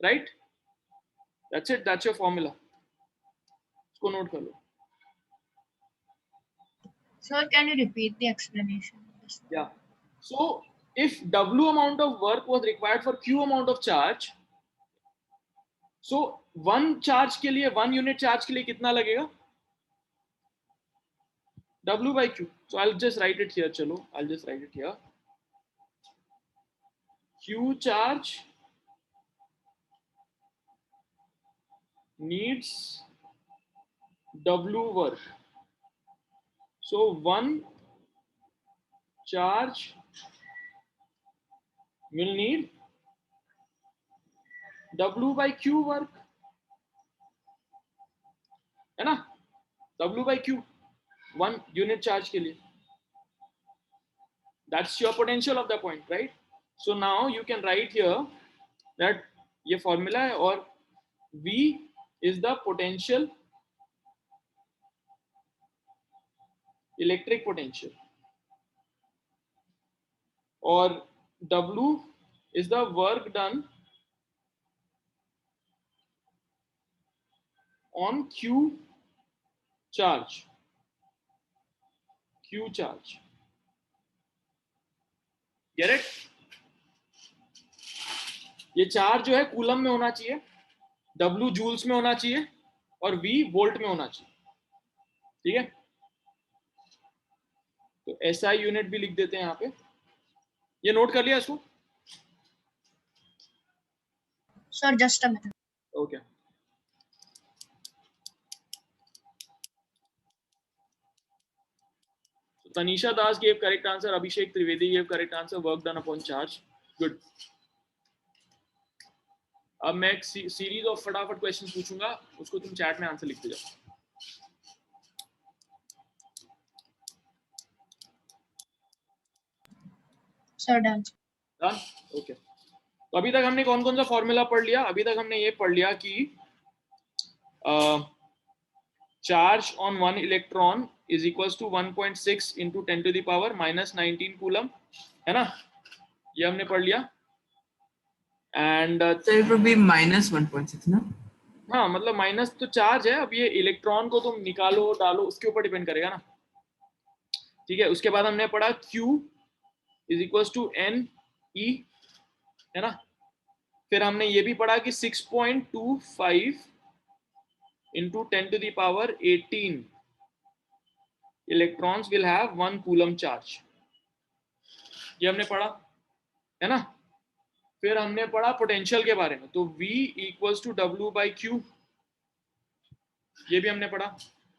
right? That's it. That's your formula. इसको नोट कर लो. Sir, can you repeat the explanation? Yeah. So if W amount of work was required for Q amount of charge, so one charge के लिए, one unit charge के लिए कितना लगेगा? W by Q. So I'll just write it here. चलो, I'll just write it here. Q charge needs W work. So one charge will need W by Q work, है ना? W by Q, one unit charge के लिए. That's your potential of the point, right? So now you can write here that ये formula है, और V is the potential, electric potential, और W is the work done on Q charge. Q charge. Get it? ये चार्ज जो है कूलम में होना चाहिए, W जूल्स में होना चाहिए, और V वोल्ट में होना चाहिए, ठीक है? तो SI यूनिट भी लिख देते हैं यहाँ पे. ये नोट कर लिया इसको? Sir, just a minute. Okay. So Tanisha Das gave correct answer. Abhishek Trivedi gave correct answer. Work done upon charge. Good. अब मैं एक सीरीज ऑफ फटाफट क्वेश्चन पूछूंगा, उसको तुम चैट में आंसर लिखते जाओ. Sir, done. Done? Okay. तो अभी तक हमने कौन कौन सा फॉर्मूला पढ़ लिया? अभी तक हमने ये पढ़ लिया कि charge on one electron is equals to 1.6 into 10 to the power minus 19 coulomb, है ना? ये हमने पढ़ लिया. And So it would be minus 1.6, ना? हाँ, मतलब माइनस तो चार्ज है. अब ये इलेक्ट्रॉन को तुम निकालो डालो उसके ऊपर डिपेंड करेगा ना, ठीक है? उसके बाद हमने पढ़ा Q is equals to NE, है ना? फिर हमने ये भी पढ़ा कि 6.25 into 10 to the power 18 electrons will have 1 coulomb charge. ये हमने पढ़ा है ना। फिर हमने पढ़ा पोटेंशियल के बारे में, तो V equals to W by Q, ये भी हमने पढ़ा,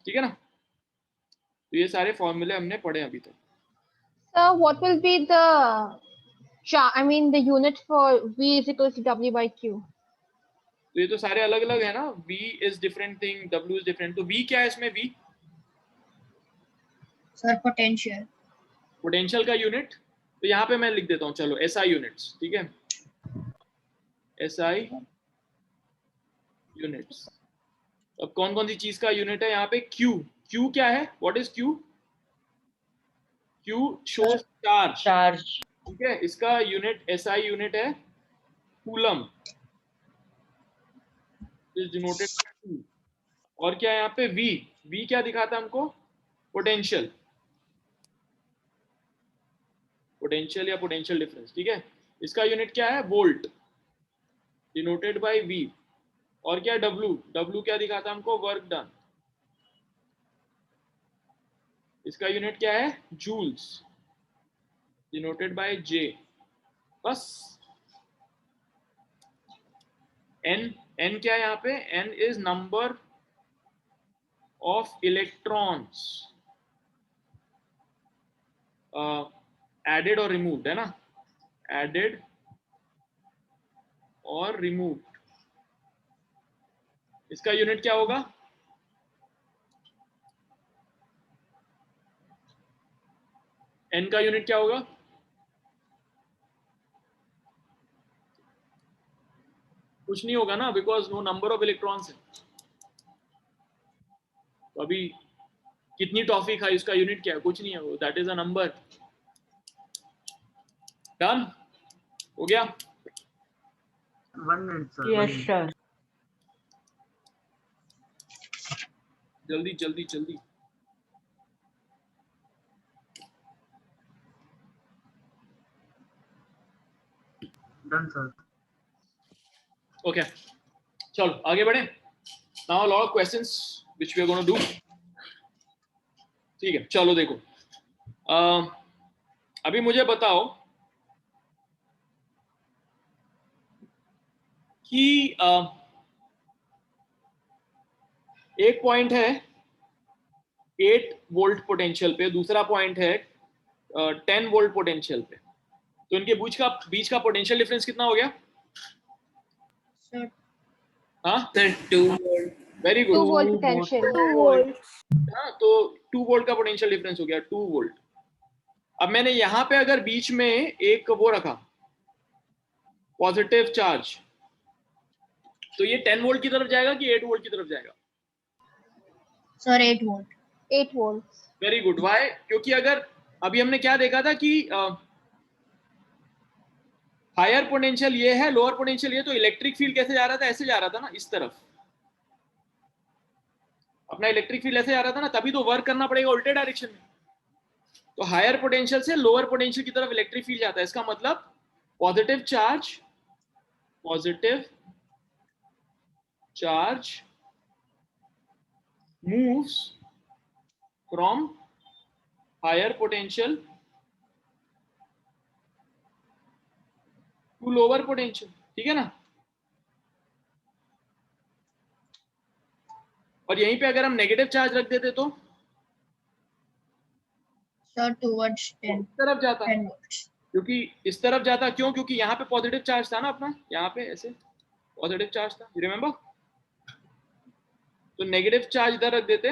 ठीक है ना। तो ये सारे फॉर्मूले हमने पढ़े अभी तक। So what will be the the unit for V is equals to W by Q? तो ये तो सारे अलग अलग है ना, V is different thing, W is different. तो V क्या है इसमें? V Sir, potential. पोटेंशियल का यूनिट, तो यहाँ पे मैं लिख देता हूँ, चलो SI यूनिट्स, ठीक है, SI यूनिट्स। अब कौन कौन सी चीज का यूनिट है यहाँ पे? Q क्या है? What is Q? Q shows charge, ठीक है। इसका यूनिट SI यूनिट है coulomb, is denoted bye Q। और क्या है यहाँ पे? V क्या दिखाता है हमको? पोटेंशियल या पोटेंशियल डिफरेंस, ठीक है। इसका यूनिट क्या है? Volt, denoted by V। और क्या? W क्या दिखाता है हमको? Work done. इसका यूनिट क्या है? Joules, denoted by J। बस। N क्या है यहाँ पे? N is number of electrons added और रिमूव्ड, है ना, एडेड और रिमूव्ड। इसका यूनिट क्या होगा? N का यूनिट क्या होगा? कुछ नहीं होगा ना, because no number of electrons है। तो अभी कितनी टॉफी खाई, उसका यूनिट क्या है? कुछ नहीं है वो, that is a number. Done हो गया? 1 minute, sir. Yes, sir. जल्दी जल्दी जल्दी। Done, sir. ओके, चलो आगे बढ़े। Now lot of questions which we are gonna do, ठीक है। चलो देखो, अभी मुझे बताओ कि एक पॉइंट है 8 वोल्ट पोटेंशियल पे, दूसरा पॉइंट है 10 वोल्ट पोटेंशियल पे। तो इनके बीच का पोटेंशियल डिफरेंस कितना हो गया? Sir, हाँ, 2 volt. Very 2 good. volt potential. 2 volts. हाँ, तो 2 वोल्ट का पोटेंशियल डिफरेंस हो गया, 2 वोल्ट। अब मैंने यहाँ पे अगर बीच में एक वो रखा, पॉजिटिव चार्ज, तो ये 10 वोल्ट की तरफ जाएगा कि 8 वोल्ट की तरफ जाएगा? sir, 8 volt. 8 volts. Very good. Why? क्योंकि अगर अभी हमने क्या देखा था कि हायर पोटेंशियल ये है, लोअर पोटेंशियल ये, तो इलेक्ट्रिक फील्ड कैसे जा रहा था? ऐसे जा रहा था ना, इस तरफ अपना इलेक्ट्रिक फील्ड ऐसे जा रहा था ना, तभी तो वर्क करना पड़ेगा उल्टे डायरेक्शन में। तो हायर पोटेंशियल से लोअर पोटेंशियल की तरफ इलेक्ट्रिक फील्ड जाता है। इसका मतलब positive charge moves from higher potential to lower potential, ठीक है ना। और यहीं पे अगर हम नेगेटिव चार्ज रख देते तो Sir, towards 10. इस तरफ जाता, 10 volts. क्योंकि इस तरफ जाता, क्यों? क्योंकि यहाँ पे पॉजिटिव चार्ज था ना अपना, यहाँ पे ऐसे पॉजिटिव चार्ज था, यू रिमेम्बर। तो नेगेटिव चार्ज इधर रख देते,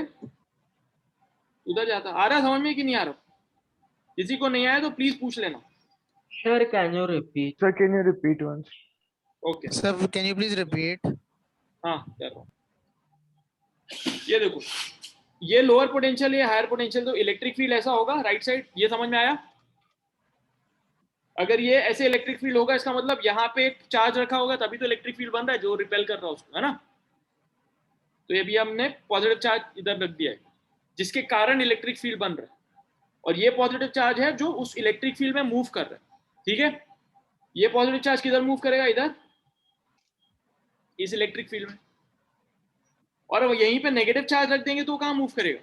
उधर जाता। आ रहा समझ में कि नहीं आ रहा? किसी को नहीं आया तो प्लीज पूछ लेना। Sir, can you repeat? Sir, can you repeat once? Okay, Sir, can you please repeat? हाँ कर रहा हूँ। ये देखो, ये लोअर पोटेंशियल, ये हायर पोटेंशियल, तो इलेक्ट्रिक फील्ड ऐसा होगा राइट साइड। ये समझ में आया? अगर ये ऐसे इलेक्ट्रिक फील्ड होगा, इसका मतलब यहाँ पे एक चार्ज रखा होगा, तभी तो इलेक्ट्रिक फील्ड बन रहा है जो रिपेल कर रहा है उसको, है ना। तो ये भी हमने पॉजिटिव चार्ज इधर रख दिया है, जिसके कारण इलेक्ट्रिक फील्ड बन रहा है। और ये पॉजिटिव चार्ज है जो उस इलेक्ट्रिक फील्ड में मूव कर रहा है, ठीक है। ये पॉजिटिव चार्ज किधर मूव करेगा? इधर, इस इलेक्ट्रिक फील्ड में। और यहीं पे नेगेटिव चार्ज रख देंगे तो कहाँ मूव करेगा?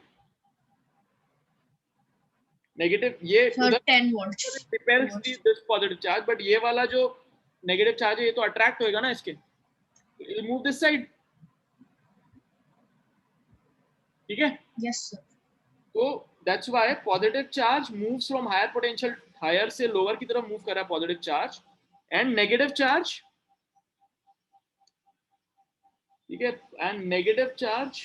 नेगेटिव ये Sir, 10 volts. Repels this positive charge, but ये वाला जो नेगेटिव चार्ज है ये तो अट्रैक्ट होएगा ना इसके, it will move this side, ठीक है? Yes, sir. तो that's why positive charge moves from higher potential, higher से लोअर की तरफ मूव कर रहा है positive charge, and negative charge, ठीक है, and negative charge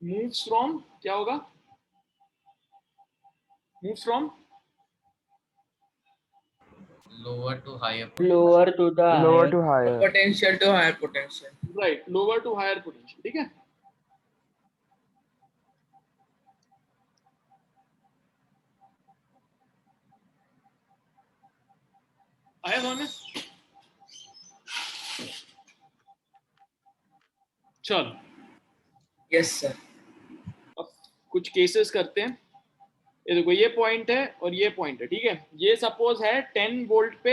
moves from, क्या होगा, moves from lower to higher. Lower to the Lower higher. to higher. Potential to higher potential. Right, lower to higher potential, ठीक है? आया समझ में? चलो Yes, sir. अब कुछ केसेस करते हैं। ये देखो, ये पॉइंट है और ये पॉइंट है, ठीक है? ये सपोज है 10 वोल्ट पे,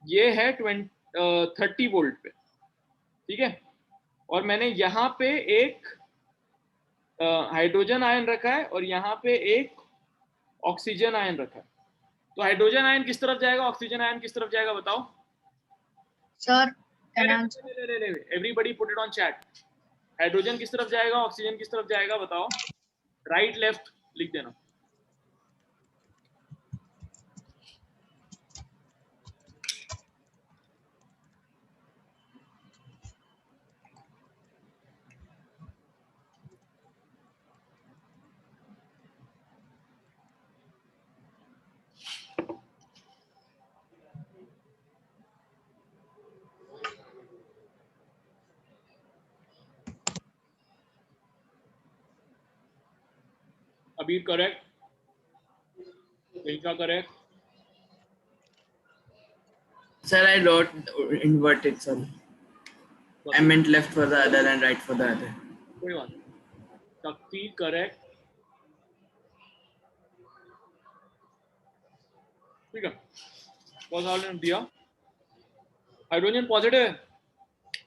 ये है 30 वोल्ट पे, ठीक है? और मैंने यहाँ पे एक हाइड्रोजन आयन रखा है और यहाँ पे एक ऑक्सीजन आयन रखा है। तो हाइड्रोजन आयन किस तरफ जाएगा, ऑक्सीजन आयन किस तरफ जाएगा, बताओ? Sir, can I answer? Everybody put it on chat. Hydrogen किस तरफ जाएगा, ऑक्सीजन किस तरफ जाएगा, बताओ? राइट लेफ्ट लिख देना। अबीर करेक्ट, इनका correct. Sir, I wrote inverted. Sorry, I meant left for the other and right for the other. कोई बात नहीं। शक्ति करेक्ट, ठीक है? बहुत साल ने दिया। हाइड्रोजन पॉजिटिव है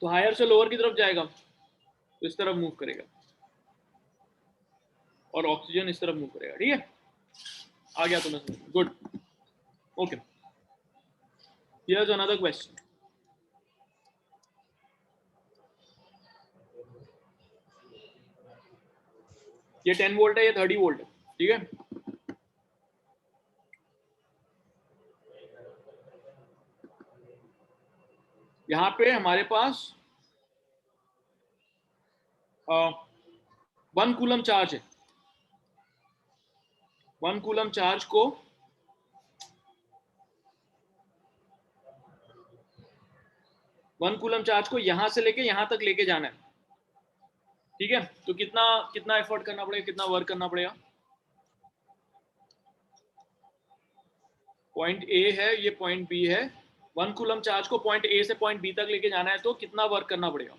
तो हायर से लोअर की तरफ जाएगा, तो इस तरफ मूव करेगा, और ऑक्सीजन इस तरफ मूव करेगा, ठीक है? आ गया तुम्हें समझ? Good, okay. Here's another question. ये 10 वोल्ट है, ये 30 वोल्ट है, ठीक है? यहाँ पे हमारे पास 1 कूलम चार्ज है। 1 कूलम चार्ज को 1 कूलम चार्ज को यहां से लेके यहां तक लेके जाना है, ठीक है? तो कितना कितना एफर्ट करना पड़ेगा, कितना वर्क करना पड़ेगा? पॉइंट ए है, ये पॉइंट बी है। 1 कूलम चार्ज को पॉइंट ए से पॉइंट बी तक लेके जाना है, तो कितना वर्क करना पड़ेगा?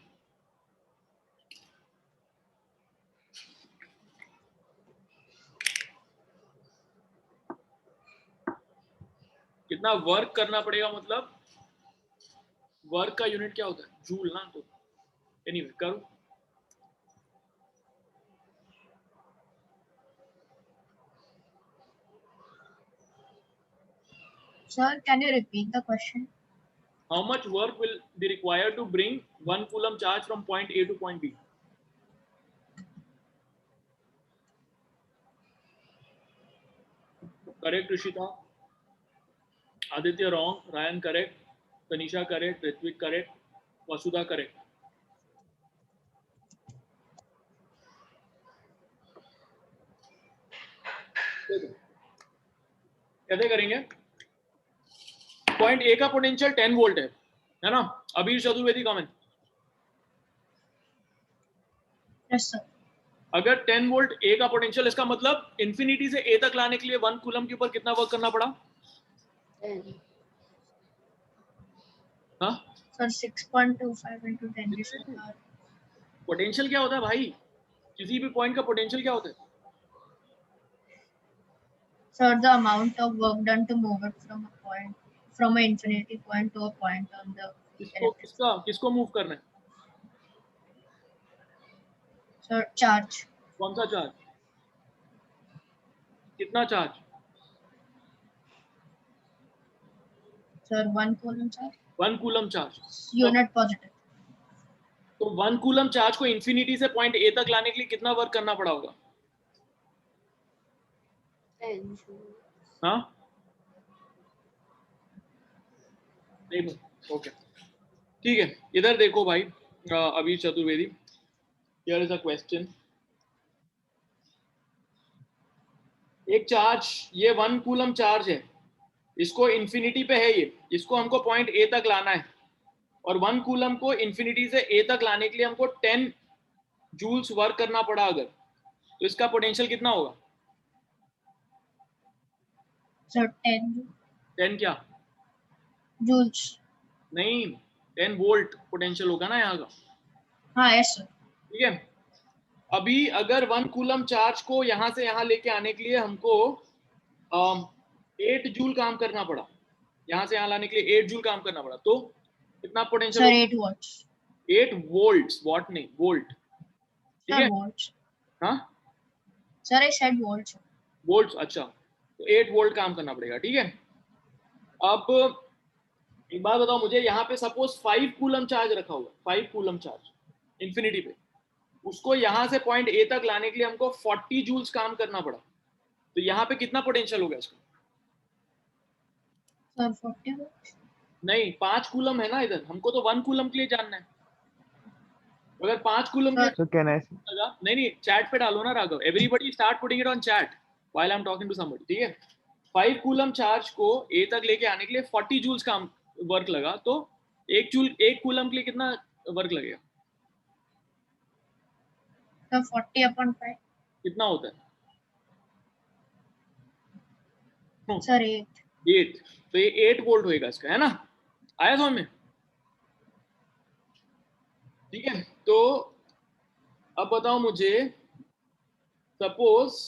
कितना वर्क करना पड़ेगा, मतलब वर्क का यूनिट क्या होता है? जूल ना, तो एनीवे करो। Sir, can you repeat the question? How much work will be required to bring 1 coulomb charge from point A to point B? Correct, Rishita. Aditya wrong. Ryan correct. Tanisha correct. Ritvik correct. Vasudha correct. कैसे करेंगे? पॉइंट ए का पोटेंशियल 10 वोल्ट है ना? अबीर चतुर्वेदी कमेंट। Yes, sir. अगर 10 वोल्ट ए का पोटेंशियल, इसका मतलब इंफिनिटी से ए तक लाने के लिए 1 कूलम के ऊपर कितना वर्क करना पड़ा? हाँ Sir, 6.25 into 10 raised to the power. Potential क्या होता है भाई? किसी भी पॉइंट का पोटेंशियल क्या होता है? Sir, the amount of work done to move it from an infinity point to a point on the किसको मूव करना है? Sir, charge. कौन सा चार्ज? कितना charge? Sir, 1 coulomb charge. 1 coulomb charge. Unit positive. तो 1 कूलम चार्ज को इंफिनिटी से पॉइंट ए तक लाने के लिए कितना वर्क करना पड़ा होगा? 10 joules. हाँ, नहीं, ओके, ठीक है. इधर देखो भाई, अभी Chaturvedi, here is a question. एक चार्ज, ये 1 कूलम चार्ज है, इसको इंफिनिटी पे है, ये इसको हमको पॉइंट ए तक लाना है, और 1 कूलम को इंफिनिटी से ए तक लाने के लिए हमको 10 जूल्स वर्क करना पड़ा अगर, तो इसका पोटेंशियल कितना होगा? Sir, 10 10 क्या? joules. नहीं, 10 वोल्ट पोटेंशियल होगा ना यहाँ का. हाँ, yes sir. ठीक है. अभी अगर 1 कूलम चार्ज को यहाँ से यहाँ लेके आने के लिए हमको 8 जूल काम करना पड़ा, यहाँ से यहाँ लाने के लिए 8 जूल काम करना पड़ा, तो कितना Sir, potential? 8 volts. 8 volts, what नहीं, वोल्ट. ठीक Sir, है. volts. हाँ, Sir, I said volts. Volts. अच्छा, तो 8 वोल्ट काम करना पड़ेगा. ठीक है. अब एक बात बताओ मुझे, यहाँ पे सपोज 5 कूलम चार्ज रखा हुआ, 5 कूलम चार्ज इंफिनिटी पे, उसको यहाँ से पॉइंट ए तक लाने के लिए हमको 40 जूल्स काम करना पड़ा, तो यहाँ पे कितना पोटेंशियल होगा इसका? Sir, 40 volts. नहीं, 5 कूलम है ना इधर, हमको तो 1 कूलम के लिए जानना है. अगर 5 कूलम के So can I say? लगा, नहीं, चैट पे डालो ना Raghav, everybody start putting it on chat while I am talking to somebody. ठीक है. 5 कूलम चार्ज को ए तक लेके आने के लिए 40 जूल्स का वर्क लगा, तो 1 कूलम के लिए कितना वर्क लगेगा? Sir, 40 upon 5. कितना होता है? Sir, 8. 8. तो ये 8 वोल्ट होएगा इसका, है ना? आया समझ में? ठीक है. तो अब बताओ मुझे, सपोज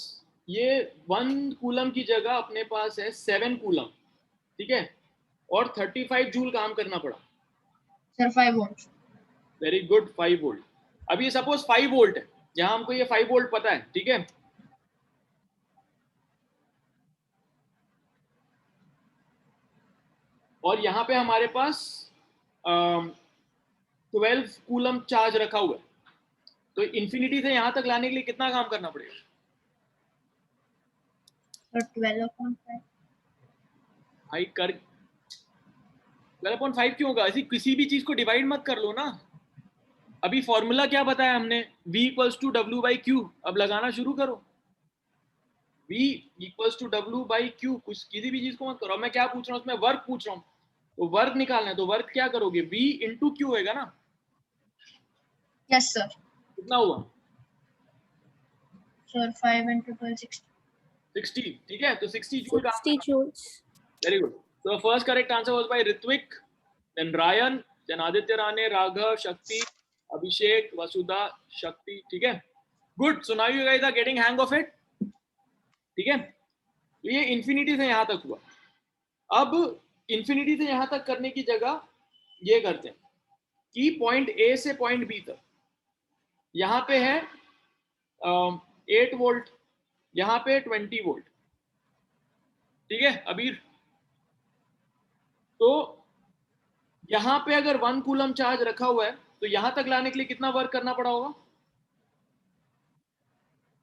ये 1 कूलम की जगह अपने पास है 7 कूलम, ठीक है, और 35 जूल काम करना पड़ा. Sir, 5 volts. Very good, 5 volt. अब ये सपोज 5 वोल्ट है, यहाँ हमको ये 5 वोल्ट पता है. ठीक है. और यहाँ पे हमारे पास 12 कूलम चार्ज रखा हुआ है, तो इंफिनिटी से यहाँ तक लाने के लिए कितना काम करना पड़ेगा? Sir, 12 upon 5. भाई कर 12.5 क्यों होगा? ऐसी किसी भी चीज को डिवाइड मत कर लो ना. अभी फॉर्मूला क्या बताया हमने? V equals to W by Q. अब लगाना शुरू करो. V equals to W by Q. कुछ किसी भी चीज को मत करो. मैं क्या पूछ रहा हूँ, उसमें वर्क पूछ रहा हूँ, तो वर्क निकालना है, तो वर्क क्या करोगे? V इंटू क्यू होगा ना. Yes sir. कितना हुआ? Sir, 5 into 12, 60. 60. ठीक है, तो 60 जूल काम 60 joules. Very good. So first correct answer was by Ritvik, then Ryan, then Aditya Rane, Raghav, Shakti, Abhishek, Vasudha, Shakti. ठीक है. Good. So now you guys are getting hang of it. ठीक है. तो ये इंफिनिटी से यहाँ तक हुआ. अब इंफिनिटी से यहाँ तक करने की जगह ये करते हैं कि पॉइंट ए से पॉइंट बी तक, यहाँ पे है 8 वोल्ट, यहाँ पे 20 वोल्ट. ठीक है अबीर. तो यहाँ पे अगर 1 कूलम चार्ज रखा हुआ है, तो यहाँ तक लाने के लिए कितना वर्क करना पड़ा होगा?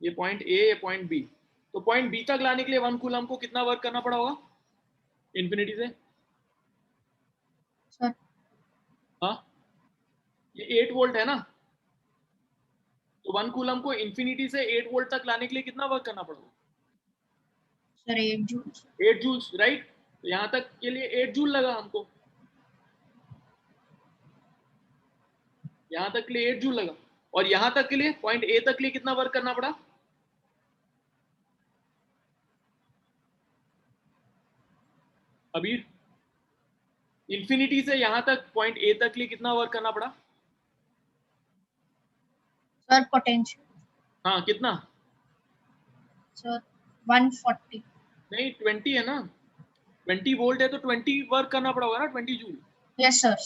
ये पॉइंट ए, ये पॉइंट बी, तो पॉइंट बी तक लाने के लिए 1 कूलम को कितना वर्क करना पड़ा होगा इंफिनिटी से? Sir, हाँ, ये 8 वोल्ट है ना, तो 1 कूलम को इंफिनिटी से 8 वोल्ट तक लाने के लिए कितना वर्क करना पड़ेगा? sir, 8 joules. 8 joules, right. तो यहाँ तक के लिए 8 जूल लगा हमको, यहाँ तक के लिए 8 जूल लगा, और यहाँ तक के लिए पॉइंट ए तक के लिए कितना वर्क करना पड़ा? अबीर, इंफिनिटी से यहाँ तक पॉइंट ए तक के लिए कितना वर्क करना पड़ा? Sir, potential. हाँ, कितना? Sir, 140. नहीं, 20 है ना, 20 वोल्ट है तो 20 वर्क करना पड़ा होगा ना, 20 जूल. Yes sir.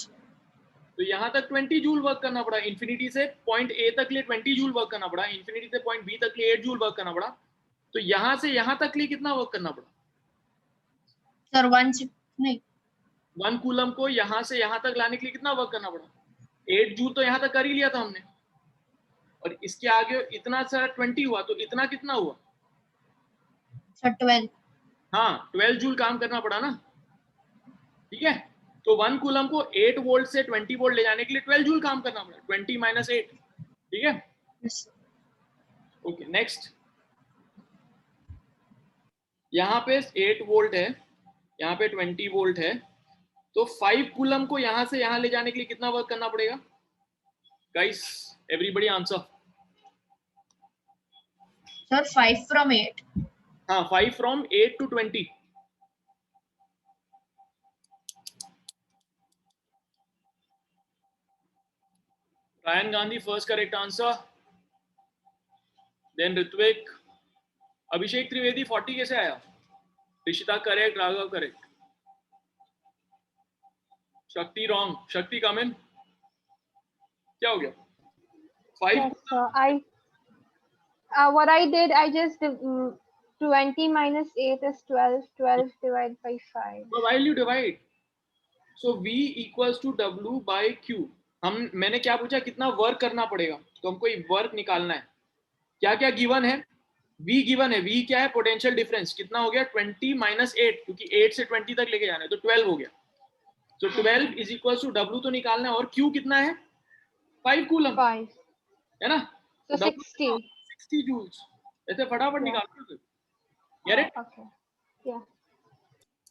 तो यहाँ तक 20 जूल वर्क करना पड़ा, इंफिनिटी से पॉइंट ए तक लिए 20 जूल वर्क करना पड़ा, इंफिनिटी से पॉइंट बी तक लिए 8 जूल वर्क करना पड़ा। तो यहाँ से यहाँ तक लिए कितना वर्क करना पड़ा? सर 1 नहीं 1 कूलम को यहाँ से यहाँ तक लाने के लिए कितना वर्क करना पड़ा? 8 जूल तो यहाँ तक कर ही लिया था हमने, और इसके आगे इतना सा 20 हुआ, तो इतना कितना हुआ? सर 12। हाँ 12 जूल काम करना पड़ा ना, ठीक है। तो 1 कूलम को 8 वोल्ट से 20 वोल्ट ले जाने के लिए 12 जूल काम करना पड़ा, 20 माइनस 8, ठीक है। ओके नेक्स्ट, यहाँ पे 8 वोल्ट है, यहाँ पे 20 वोल्ट है, तो 5 कूलम को यहाँ से यहाँ ले जाने के लिए कितना वर्क करना पड़ेगा? Guys everybody answer. Sir 5 from 8। हाँ 5 from 8 to 20। Ryan Gandhi first correct answer, then Ritvik, अभिषेक त्रिवेदी 40 कैसे आया? ऋषिता करेक्ट, राघव करेक्ट, शक्ति रॉन्ग, शक्ति कम इन, क्या हो गया? 5 Yes, sir. What I did, I just 20 minus 8 is 12. 12 divided by 5. So while you divide, so V equals to W by Q। मैंने क्या पूछा, कितना वर्क करना पड़ेगा, तो हमको वर्क निकालना है। क्या क्या गिवन है? V गिवन है, V क्या है? पोटेंशियल डिफरेंस कितना हो गया? 20 माइनस 8, क्योंकि 8 से 20 तक लेके जाना है, तो 12 हो गया। तो 12 इज इक्वल टू W तो निकालना है, और Q कितना है? 5 कूलम, 5 है ना? So 60 joules. ऐसे फटाफट निकाल दो, get it? Okay. Yeah.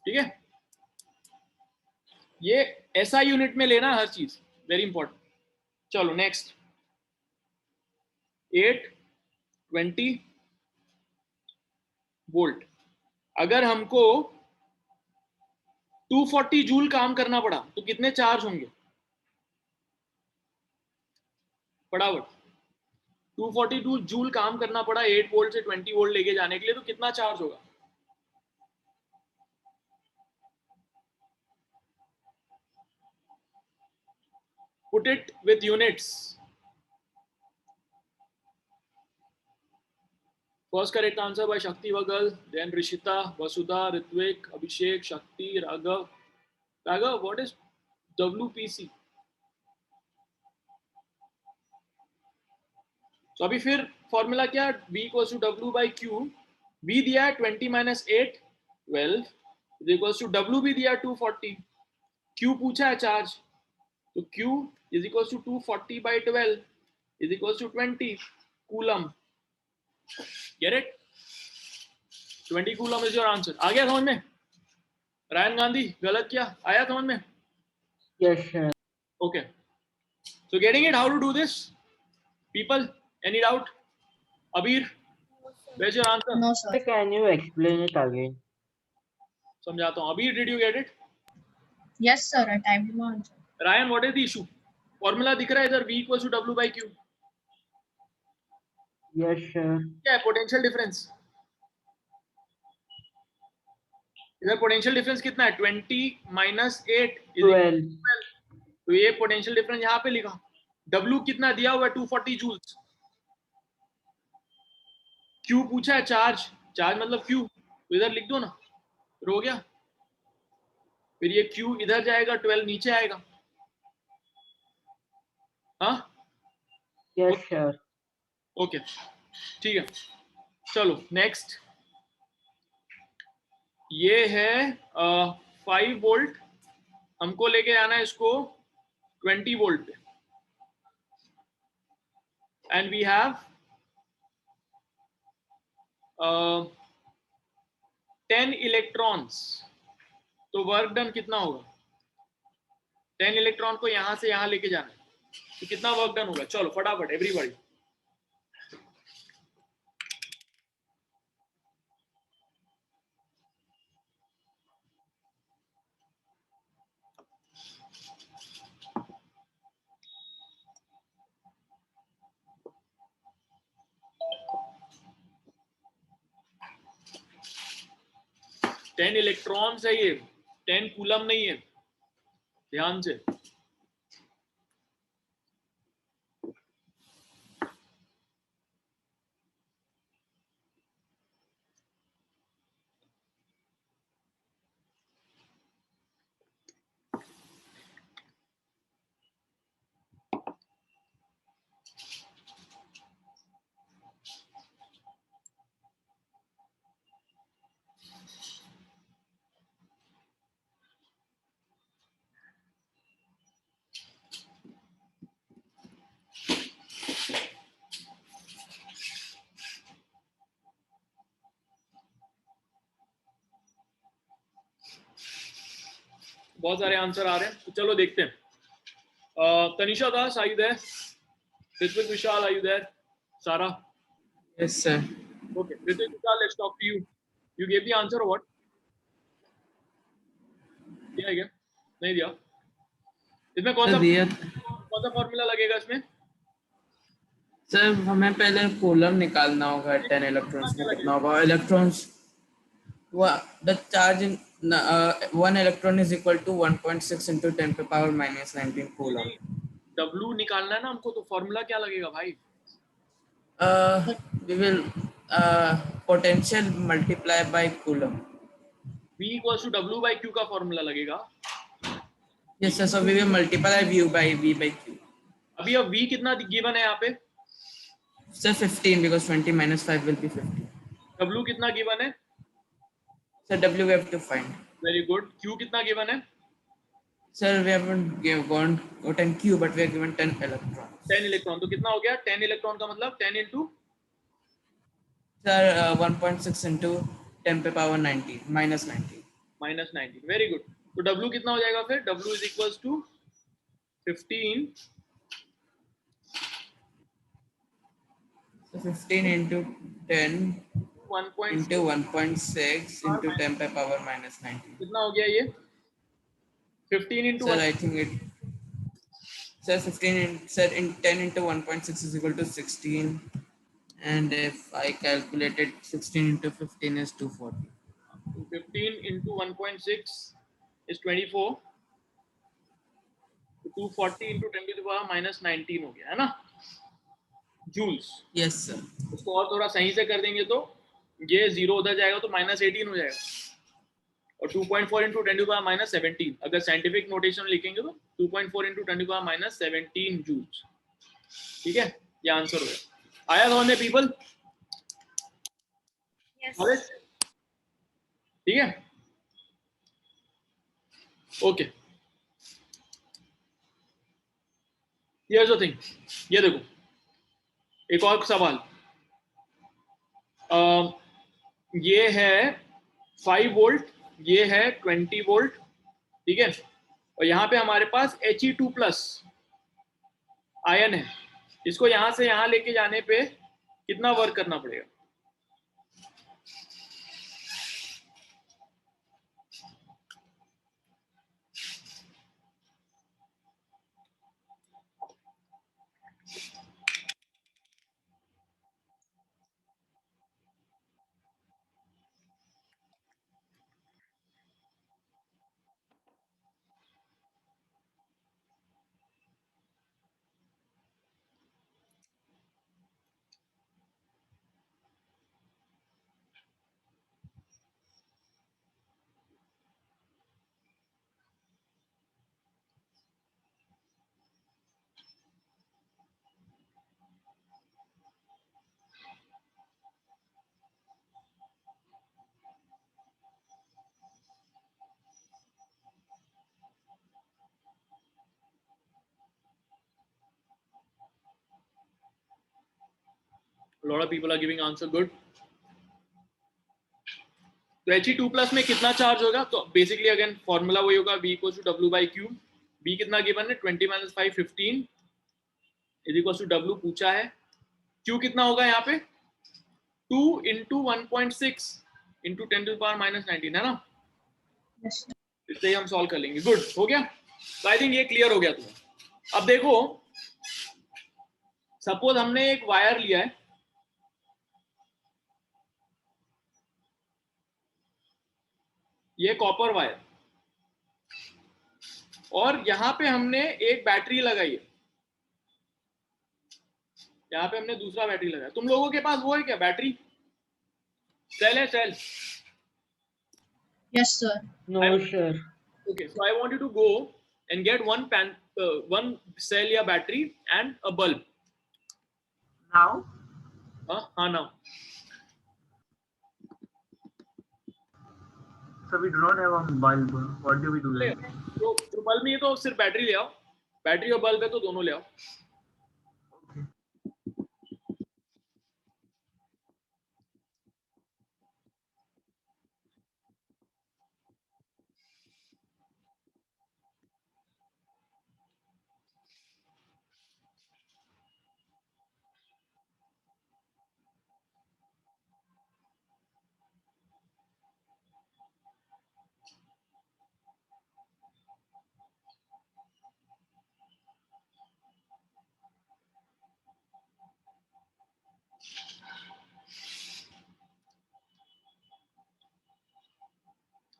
ठीक है, ये ऐसा यूनिट में लेना हर चीज, वेरी इंपॉर्टेंट। चलो नेक्स्ट, 8 20 वोल्ट, अगर हमको 240 जूल काम करना पड़ा तो कितने चार्ज होंगे? फटाफट, 242 जूल काम करना पड़ा 8 वोल्ट से 20 वोल्ट लेके जाने के लिए, तो कितना चार्ज होगा? Put it with units. First correct answer by Shakti Vagal, then Rishita, Vasudha, Ritvik, Abhishek, Shakti, Raghav. Raghav, what is WPC? तो अभी फिर फॉर्मूला क्या? V equals to W by Q। V दिया है 20 minus 8 12 is equals to W भी दिया 240। Q पूछा है चार्ज, तो Q is equals to 240 by 12 is equals to 20 coulomb. Get it? 20 coulomb is your answer। आ गया समझ में? रायन गांधी गलत किया, आया समझ में? Yes, sir. Okay. So getting it, how to do this? People, any doubt? Abir, where's your answer? No sir। Can you explain it again? समझाता हूँ। Abir, did you get it? Yes sir, I typed my answer। Ryan, what is the issue? Formula दिख रहा है इधर, V equals to W by Q। Yes, sir. क्या है? Potential difference. इधर पोटेंशियल डिफरेंस कितना है? 20 माइनस 8 12। तो ये पोटेंशियल डिफरेंस यहाँ पे लिखा। W कितना दिया हुआ है? 240 जूल्स। Q पूछा है चार्ज, चार्ज मतलब Q, तो इधर लिख दो ना, फिर हो गया। फिर ये Q इधर जाएगा, 12 नीचे आएगा। हाँ Yes, sir. ओके ठीक है। चलो नेक्स्ट, ये है 5 वोल्ट, हमको लेके आना है इसको 20 वोल्ट पे, एंड वी हैव 10 इलेक्ट्रॉन्स। तो वर्क डन कितना होगा? 10 इलेक्ट्रॉन को यहां से यहां लेके जाना है, तो कितना वर्क डन होगा? चलो फटाफट एवरीबॉडी। टेन इलेक्ट्रॉन्स है ये, 10 कूलम नहीं है, ध्यान से। बहुत सारे आंसर आ रहे हैं, तो चलो देखते हैं. Tanisha Das, are you there? Ritvik Vishal, are you there? Sarah? Yes, sir. Okay, Ritvik Vishal, let's talk to you. You gave the answer or what? दिया है क्या? नहीं दिया. इसमें कौन सा फॉर्मूला लगेगा इसमें? सर हमें पहले कूलम निकालना होगा. 10 इलेक्ट्रॉन्स में कितना होगा? Electrons, the charge in 1 electron is equal to 1.6 into 10 to the power minus 19 coulomb. W निकालना है ना हमको, तो फॉर्मूला क्या लगेगा भाई? We will potential multiply by coulomb. V equals to W by Q का फॉर्मूला लगेगा. Yes sir, so we will multiply V by Q. अभी अब V कितना गिवन है यहाँ पे? Sir 15, because 20 minus 5 will be 15. W कितना गिवन है? Sir W we have to find. Very good. Q कितना गिवन है? Sir we haven't gotten Q, but we are given 10 electrons. 10 electron, तो कितना हो गया? 10 इलेक्ट्रॉन का मतलब 10 into Sir 1.6 into 10 to the power 19 minus 19. Minus 19. Very good. तो W कितना हो जाएगा फिर? W is equals to 15. So 15 into 10 into 1.6 into 10 to the power minus 19. कितना हो गया ये? 15 into Sir, I think it. Sir, 10 into 1.6 is equal to 16, and if I calculated 16 into 15 is 240. 15 into 1.6 is 24. 240 into 10 to the power minus 19 हो गया है ना? Joules. Yes sir. उसको और थोड़ा सही से कर देंगे तो ये 0 उधर जाएगा तो minus 18 हो जाएगा. और 2.4 into 10 to the power minus 17. अगर साइंटिफिक नोटेशन लिखेंगे तो 2.4 into 10 to the power minus 17 joules. ठीक है, ये आंसर हो गया. आया समझ में पीपल? Yes. ठीक है, ओके. Here's the thing. ये देखो, एक और सवाल. ये है 5 वोल्ट, ये है 20 वोल्ट, ठीक है, और यहाँ पे हमारे पास He2+ आयन है. इसको यहाँ से यहाँ लेके जाने पे कितना वर्क करना पड़ेगा? A lot of people are giving answer good. तो He2+ में कितना चार्ज होगा? तो बेसिकली अगेन फॉर्मूला वही होगा, V equals to W by Q. B कितना गिवन है? 20 minus 5 15 is equals to W पूछा है. Q कितना होगा यहाँ पे? 2 into 1.6 into 10 to the power minus 19 है ना? इससे ही हम सॉल्व कर लेंगे. गुड, हो गया. तो आई थिंक ये क्लियर हो गया तुम्हें. अब देखो, सपोज हमने एक वायर लिया है, ये कॉपर वायर, और यहां पे हमने एक बैटरी लगाई है, यहाँ पे हमने दूसरा बैटरी लगाया. तुम लोगों के पास वो है क्या बैटरी? सेल है, cell? Yes, sir. No, sir. Okay, so I want you to go and get one cell या battery and a bulb. Now? हाँ now. So we do not have a bulb. What do we do then? तो बल्ब नहीं है तो सिर्फ बैटरी ले आओ. बैटरी और बल्ब है तो दोनों ले आओ.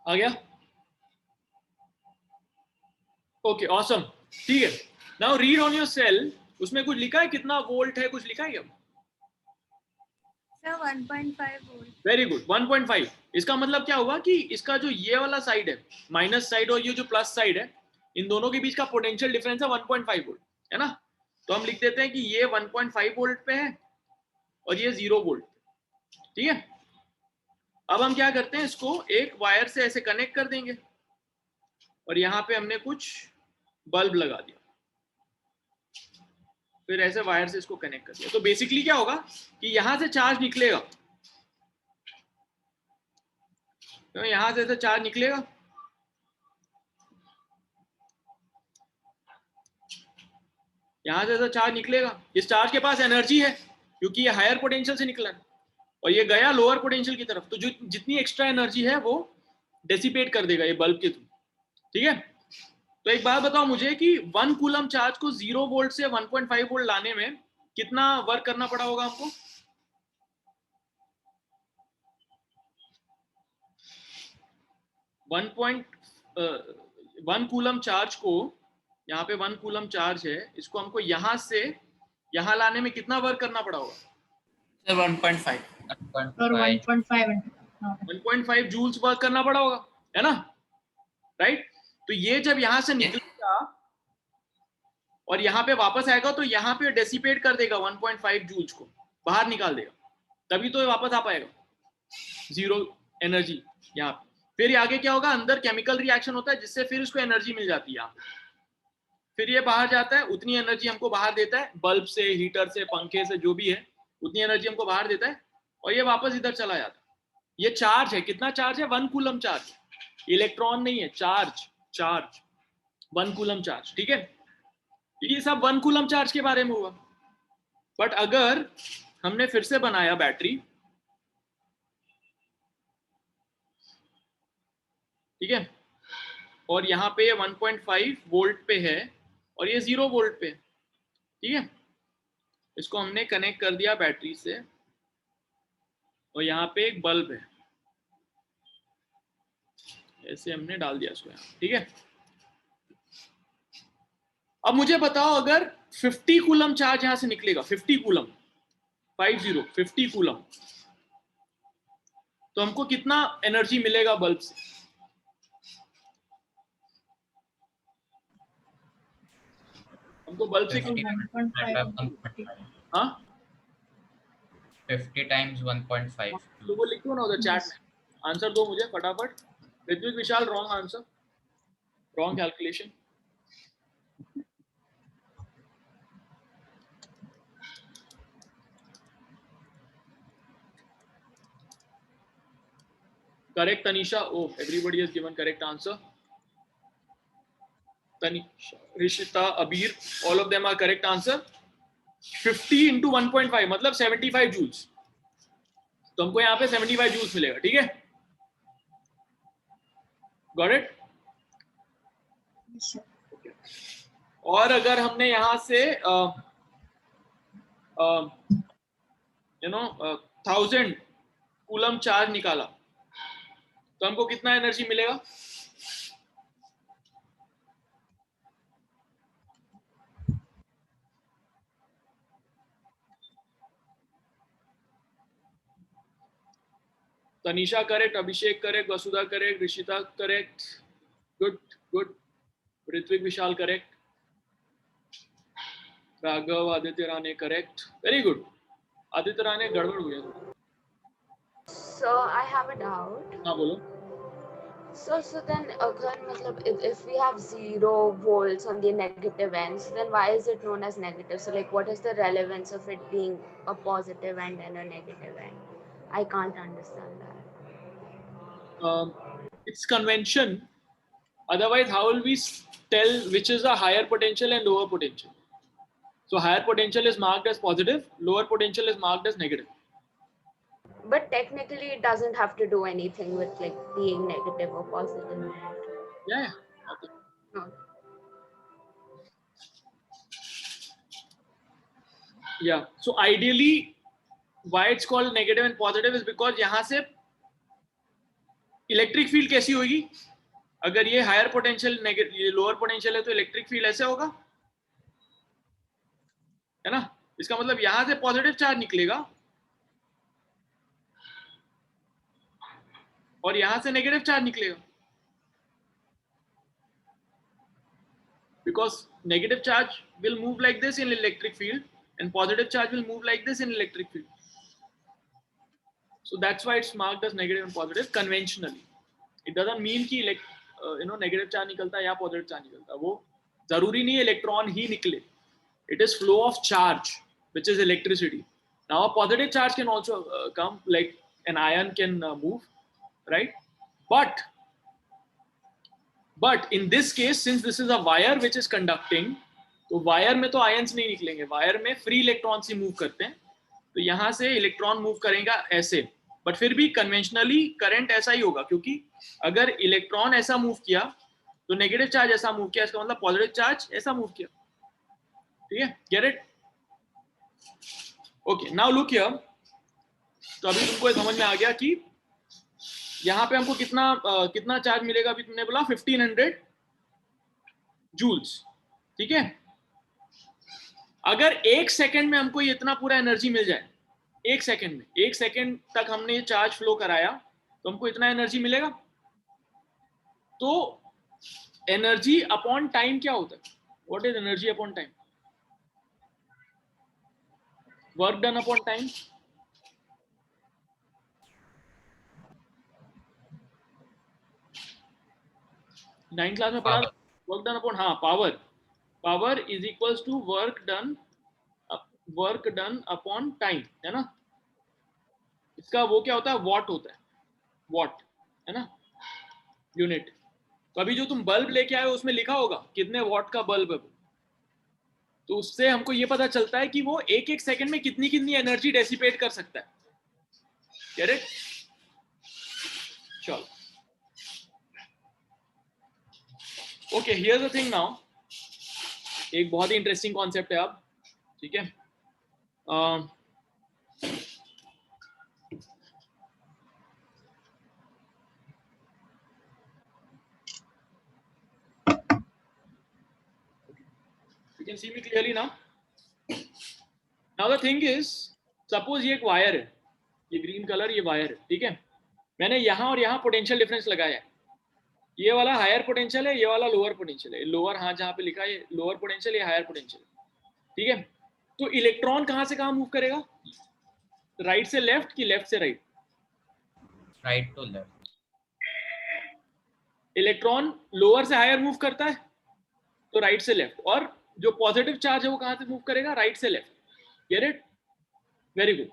आ गया? ओके ऑसम, ठीक है। Now read on your cell, उसमें कुछ लिखा है कितना वोल्ट है, कुछ लिखा है क्या? Sir 1.5 volt. Very good, 1.5। इसका मतलब क्या हुआ कि इसका जो ये वाला साइड है, माइनस साइड, और ये जो प्लस साइड है, इन दोनों के बीच का पोटेंशियल डिफरेंस है 1.5 वोल्ट, है ना? तो हम लिख देते हैं कि ये 1.5 वोल्ट पे है और ये 0 वोल्ट, ठीक है। अब हम क्या करते हैं, इसको एक वायर से ऐसे कनेक्ट कर देंगे और यहाँ पे हमने कुछ बल्ब लगा दिया, फिर ऐसे वायर से इसको कनेक्ट कर दिया। तो बेसिकली क्या होगा कि यहां से चार्ज निकलेगा, तो यहां से ऐसे चार्ज निकलेगा, यहां से ऐसा चार्ज निकलेगा। इस चार्ज के पास एनर्जी है क्योंकि ये हायर पोटेंशियल से निकला है और ये गया लोअर पोटेंशियल की तरफ, तो जो जितनी एक्स्ट्रा एनर्जी है वो डेसिपेट कर देगा ये बल्ब के थ्रू, ठीक है। तो एक बात बताओ मुझे कि 1 कूलम चार्ज को 0 वोल्ट से 1.5 वोल्ट लाने में कितना वर्क करना पड़ा होगा हमको? वन कूलम चार्ज को, यहाँ पे 1 कूलम चार्ज है, इसको हमको यहां से यहां लाने में कितना वर्क करना पड़ा होगा? 1.5 1.5 जूल्स वर्क करना पड़ा होगा, है ना? राइट। तो ये जब यहां से निकलेगा और यहाँ पे वापस आएगा तो यहाँ पे डेसिपेट कर देगा 1.5 जूल्स को, बाहर निकाल देगा, तभी तो ये वापस आ पाएगा 0 एनर्जी यहाँ पे। फिर आगे क्या होगा, अंदर केमिकल रिएक्शन होता है जिससे फिर इसको एनर्जी मिल जाती है यहाँ पे, फिर ये बाहर जाता है, उतनी एनर्जी हमको बाहर देता है, बल्ब से, हीटर से, पंखे से, जो भी है उतनी एनर्जी हमको बाहर देता है और ये वापस इधर चला जाता है। ये चार्ज है, कितना चार्ज है? 1 कूलम चार्ज, इलेक्ट्रॉन नहीं है, चार्ज 1 कूलम चार्ज, ठीक है। ये सब 1 कूलम चार्ज के बारे में हुआ। बट अगर हमने फिर से बनाया बैटरी, ठीक है, और यहाँ पे 1.5 वोल्ट पे है और ये 0 वोल्ट पे, ठीक है, इसको हमने कनेक्ट कर दिया बैटरी से और यहाँ पे एक बल्ब है, ऐसे हमने डाल दिया इसको यहाँ, ठीक है। अब मुझे बताओ अगर 50 कूलम चार्ज यहां से निकलेगा, 50 कूलम, 50 कूलम, तो हमको कितना एनर्जी मिलेगा बल्ब से? हमको बल्ब से 50 times 1.5। तो वो लिखो ना उधर चैट में, आंसर दो मुझे फटाफट। Ritvik Vishal, wrong answer, wrong calculation. Correct, Tanisha. Oh, everybody has given correct answer. Tanisha, Rishita, Abir, all of them are correct answer. 50 into 1.5 मतलब 75 जूल्स, तो हमको यहाँ पे 75 जूल्स मिलेगा, ठीक है। Got it? और अगर हमने यहाँ से 1000 कूलम चार्ज निकाला तो हमको कितना एनर्जी मिलेगा? Tanisha correct, Abhishek correct, Vasudha correct, Rishita correct, good good, Ritvik Vishal correct, Raghav, Aditya Rane correct, very good. Aditya Rane गड़बड़ हो गया। So I have a doubt. हाँ बोलो। So then अगर मतलब if we have 0 volts on the negative ends, then why is it known as negative? So like what is the relevance of it being a positive end and a negative end? I can't understand that. It's convention. Otherwise, how will we tell which is a higher potential and lower potential? So higher potential is marked as positive, lower potential is marked as negative. But technically, it doesn't have to do anything with like being negative or positive. Yeah. Okay. No. Yeah. So ideally, why it's called negative and positive is because यहाँ से इलेक्ट्रिक फील्ड कैसी होगी? अगर ये हायर पोटेंशियल ये लोअर पोटेंशियल है तो इलेक्ट्रिक फील्ड ऐसे होगा, है ना? इसका मतलब यहां से पॉजिटिव चार्ज निकलेगा और यहां से नेगेटिव चार्ज निकलेगा, because negative charge will move like this in electric field and positive charge will move like this in electric field. So that's why it's marked as negative and positive conventionally. It doesn't mean कि negative charge निकलता है या positive charge निकलता है, वो जरूरी नहीं इलेक्ट्रॉन ही निकले. It is flow of charge, which is electricity. Now a positive charge can also come, like an ion can move, right? But in this case, since this is a wire which is conducting, तो वायर में तो आयंस नहीं निकलेंगे, वायर में फ्री इलेक्ट्रॉन्स ही मूव करते हैं, तो यहाँ से इलेक्ट्रॉन मूव करेगा ऐसे. बट फिर भी कन्वेंशनली करंट ऐसा ही होगा, क्योंकि अगर इलेक्ट्रॉन ऐसा मूव किया तो नेगेटिव चार्ज ऐसा मूव किया, इसका मतलब पॉजिटिव चार्ज ऐसा मूव किया. ठीक है, get it? Okay, now look here. तो अभी तुमको समझ में आ गया कि यहाँ पे हमको कितना चार्ज मिलेगा. अभी तुमने बोला 1500 जूल्स. ठीक है, अगर 1 सेकंड में हमको ये इतना पूरा एनर्जी मिल जाए, 1 सेकंड में, 1 सेकंड तक हमने ये चार्ज फ्लो कराया तो हमको इतना एनर्जी मिलेगा. तो एनर्जी अपॉन टाइम क्या होता है? What is energy upon time? Work done upon time. Ninth class में पढ़ा वर्क डन अपॉन, हाँ, power is equals to work done upon time, है ना? इसका वो क्या होता है? वॉट होता है, वॉट, है ना, यूनिट. तो अभी जो तुम बल्ब लेके आए हो उसमें लिखा होगा कितने वॉट का बल्ब है, तो उससे हमको ये पता चलता है कि वो एक सेकंड में कितनी एनर्जी डेसिपेट कर सकता है. करेक्ट? चलो, okay, here the thing now. एक बहुत ही इंटरेस्टिंग कॉन्सेप्ट है अब. ठीक है, you can see me clearly now. Now the thing is, suppose ये एक वायर है, ये ग्रीन कलर, ये वायर है. ठीक है, मैंने यहाँ और यहाँ पोटेंशियल डिफरेंस लगाया है. ये वाला हायर पोटेंशियल है, ये वाला लोअर पोटेंशियल है. लोअर, हाँ, जहाँ पे लिखा है लोअर पोटेंशियल, ये हायर पोटेंशियल. ठीक है, तो इलेक्ट्रॉन कहाँ से कहाँ मूव करेगा? राइट से लेफ्ट कि लेफ्ट से right? Right to left. Electron lower से हायर मूव करता है तो राइट से लेफ्ट, और जो पॉजिटिव चार्ज है वो कहाँ से मूव करेगा? राइट से left. Get it? Very good.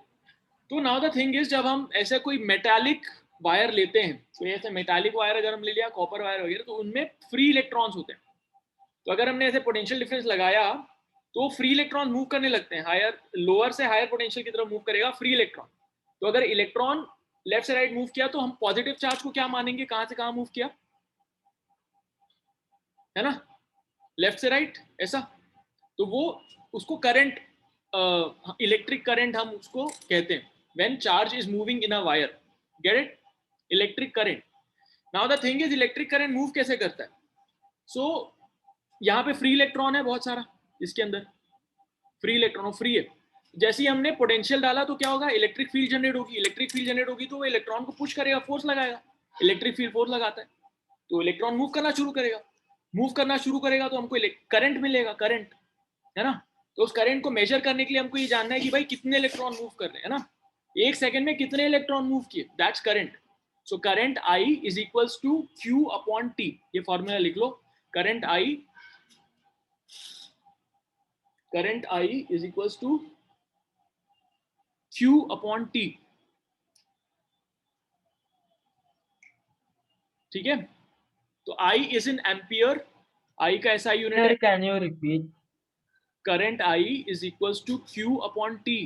तो नाउ द थिंग इज, जब हम ऐसे कोई मेटालिक वायर लेते हैं, तो ऐसे मेटालिक वायर अगर हम ले लिया, कॉपर वायर वगैरह, तो उनमें फ्री इलेक्ट्रॉन्स होते हैं. तो अगर हमने ऐसे पोटेंशियल डिफरेंस लगाया तो फ्री इलेक्ट्रॉन मूव करने लगते हैं, हायर, लोअर से हायर पोटेंशियल की तरफ मूव करेगा फ्री इलेक्ट्रॉन. तो अगर इलेक्ट्रॉन लेफ्ट से राइट मूव किया तो हम पॉजिटिव चार्ज को क्या मानेंगे? कहाँ से कहाँ मूव किया, है ना? लेफ्ट से राइट, ऐसा. तो वो उसको करंट, इलेक्ट्रिक करंट हम उसको कहते हैं, when charge is moving in a wire. Get it? Electric current. Now the thing is, electric current move कैसे करता है? सो यहाँ पे फ्री इलेक्ट्रॉन है बहुत सारा, इसके अंदर फ्री इलेक्ट्रॉन, फ्री है. जैसे ही हमने पोटेंशियल डाला तो क्या होगा? इलेक्ट्रिक फील्ड जनरेट होगी. इलेक्ट्रिक फील्ड जनरेट होगी तो वो इलेक्ट्रॉन को पुश करेगा, फोर्स लगाएगा. इलेक्ट्रिक फील्ड फोर्स लगाता है तो इलेक्ट्रॉन मूव करना शुरू करेगा. मूव करना शुरू करेगा तो हमको करंट मिलेगा, करंट, है ना? तो उस करंट को मेजर करने के लिए हमको ये जानना है कि भाई कितने इलेक्ट्रॉन मूव कर रहे हैं, है ना? 1 सेकंड में कितने इलेक्ट्रॉन मूव किए, that's current. So current I is equals to Q upon T. ये फॉर्मूला लिख लो. Current I is equals to Q upon T. ठीक है, तो I is in ampere. I का ऐसा यूनिट है. Can you repeat? Current I is equals to Q upon T.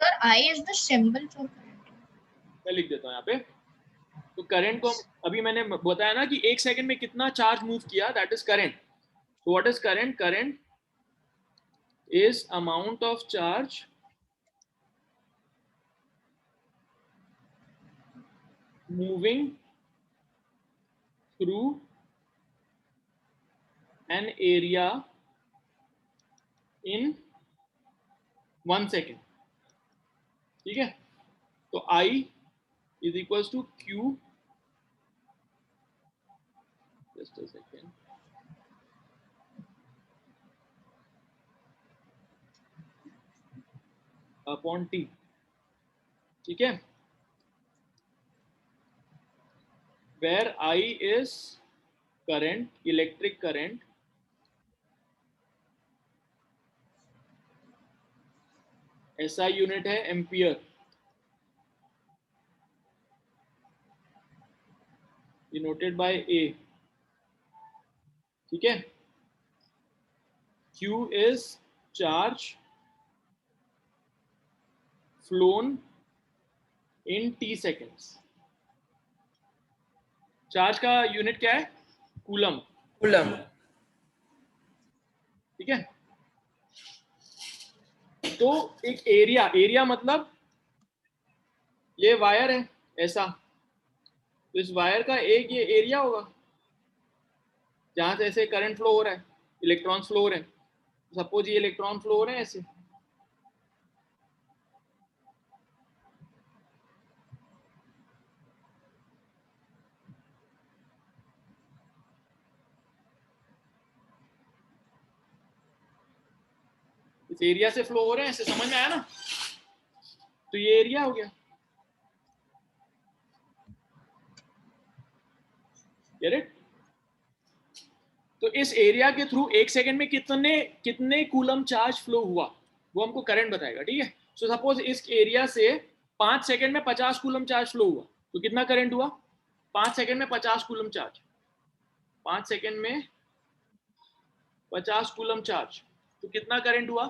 Sir, I is the symbol for current. मैं लिख देता हूँ यहाँ पे. तो करंट को अभी मैंने बताया ना कि 1 सेकंड में कितना चार्ज मूव किया, दैट इज करंट. तो what is current? is amount of charge moving through an area in 1 second. ठीक है, तो I is equals to Q, just a second, upon T. ठीक है, where I is current, electric current, SI unit है एम्पियर, डिनोटेड बाय A. ठीक है, Q is charge flown in T seconds. Charge का यूनिट क्या है? कूलम. कूलम. ठीक है, तो एक एरिया मतलब ये वायर है ऐसा, तो इस वायर का एक ये एरिया होगा जहां से ऐसे करंट फ्लो हो रहा है, इलेक्ट्रॉन्स फ्लो हो रहे हैं. सपोज ये इलेक्ट्रॉन फ्लो हो रहे हैं ऐसे, इस एरिया से फ्लो हो रहे हैं ऐसे, समझ में आया ना? तो ये एरिया हो गया. Get it? तो इस एरिया के थ्रू 1 सेकंड में कितने कूलम चार्ज फ्लो हुआ वो हमको करंट बताएगा. ठीक है, सो सपोज इस एरिया से 5 सेकंड में 50 कूलम चार्ज फ्लो हुआ, तो कितना करंट हुआ? 5 सेकंड में 50 कूलम चार्ज, 5 सेकंड में 50 कूलम चार्ज, तो कितना करंट हुआ?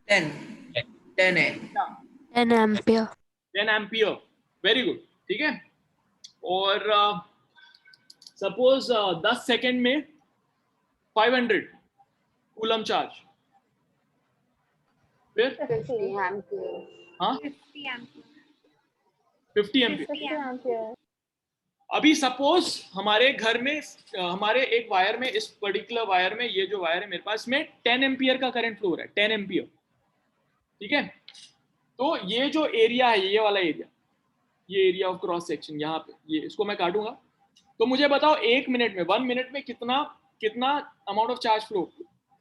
10 एम्पियर. 10 एम्पियर. Very good. ठीक है, और सपोज 10 सेकंड में 500 कूलम चार्ज, फिर 50 एम्पियर. हाँ 50 एम्पियर. अभी सपोज हमारे घर में हमारे एक वायर में, इस पर्टिकुलर वायर में, ये जो वायर है मेरे पास में 10 एम्पियर का करंट फ्लो हो रहा है, 10 एम्पियर. ठीक है, तो ये जो एरिया है, ये वाला एरिया, ये एरिया ऑफ क्रॉस सेक्शन यहाँ पे, ये इसको मैं काटूंगा. तो मुझे बताओ 1 मिनट में, 1 मिनट में कितना अमाउंट ऑफ चार्ज फ्लो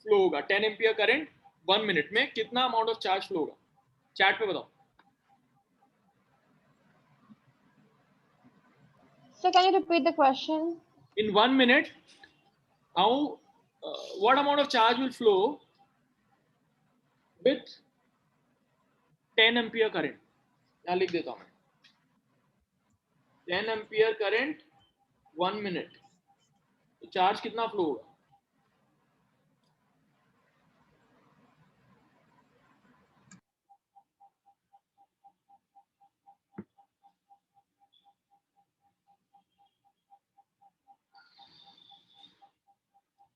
होगा? 10 एम्पियर करंट 1 मिनट में कितना अमाउंट ऑफ चार्ज फ्लो होगा? चैट पे बताओ. So can you repeat the question? In 1 minute, what amount of charge will flow with 10 ampere current? यहाँ लिख देता हूँ मैं, 10 एम्पियर करंट 1 मिनट, तो चार्ज कितना फ्लो होगा?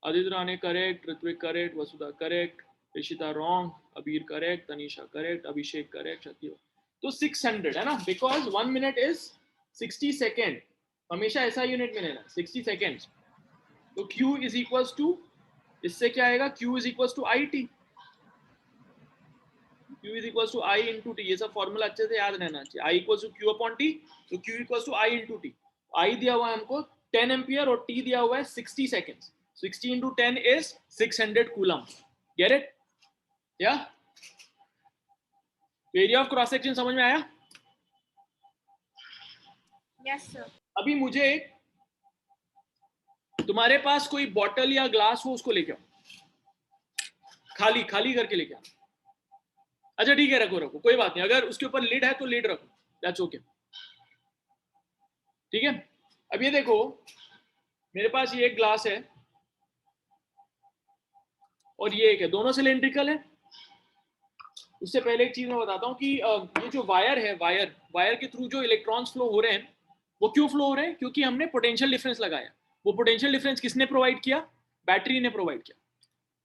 Aditya Rane correct, Ritwik correct, Vasudha correct, Rishita wrong, अबीर correct, Tanisha correct, Abhishek correct, सत्य. तो 600 है ना, बिकॉज 1 मिनट इज 60 सेकेंड. हमेशा ऐसा यूनिट में लेना, 60 सेकेंड. तो Q इज इक्वल्स टू, इससे क्या आएगा? Q is equals to IT. Q is equals I into T. ये सब फॉर्मूला अच्छे से याद रहना चाहिए. I equals to Q upon T, तो Q equals to I into T. I दिया हुआ है हमको 10 एम्पियर और T दिया हुआ है 60 seconds. 60 into 10 is 600 coulomb. Get it? Yeah? Area of cross section समझ में आया? Yes sir. अभी मुझे तुम्हारे पास कोई बॉटल या ग्लास हो, उसको लेके आओ, खाली करके लेके आओ. अच्छा ठीक है, रखो, कोई बात नहीं. अगर उसके ऊपर लिड है तो लिड रखो, दैट्स ओके. ठीक है, अब ये देखो, मेरे पास ये एक ग्लास है और ये एक है, दोनों सिलेंड्रिकल है. उससे पहले एक चीज मैं बताता हूँ कि ये जो वायर है, वायर के थ्रू जो इलेक्ट्रॉन्स फ्लो हो रहे हैं, वो क्यों फ्लो हो रहे हैं? क्योंकि हमने पोटेंशियल डिफरेंस लगाया. वो पोटेंशियल डिफरेंस किसने प्रोवाइड किया? बैटरी ने प्रोवाइड किया.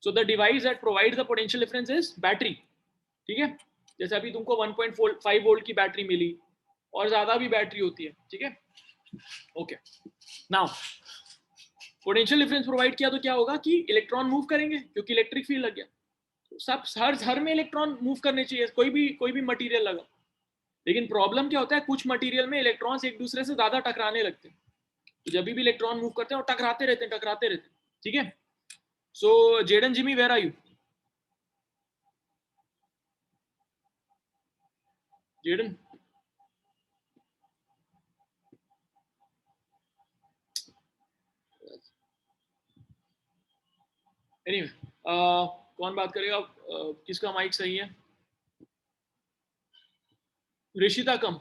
So the device that provides the potential difference is battery. ठीक है, जैसे अभी तुमको 1.5 वोल्ट की बैटरी मिली, और ज्यादा भी बैटरी होती है, ठीक है. Okay, now potential difference provide किया तो क्या होगा कि इलेक्ट्रॉन मूव करेंगे क्योंकि इलेक्ट्रिक फील्ड लग गया. तो सब हर में इलेक्ट्रॉन मूव करने चाहिए, कोई भी मटेरियल लगा. लेकिन प्रॉब्लम क्या होता है, कुछ मटेरियल में इलेक्ट्रॉन्स एक दूसरे से ज्यादा टकराने लगते हैं. तो जब भी इलेक्ट्रॉन मूव करते हैं और टकराते रहते हैं. ठीक है. So Jaden Jimmy, where are you? Jaden, anyway, कौन बात करेगा? किसका माइक सही है? Rishita come.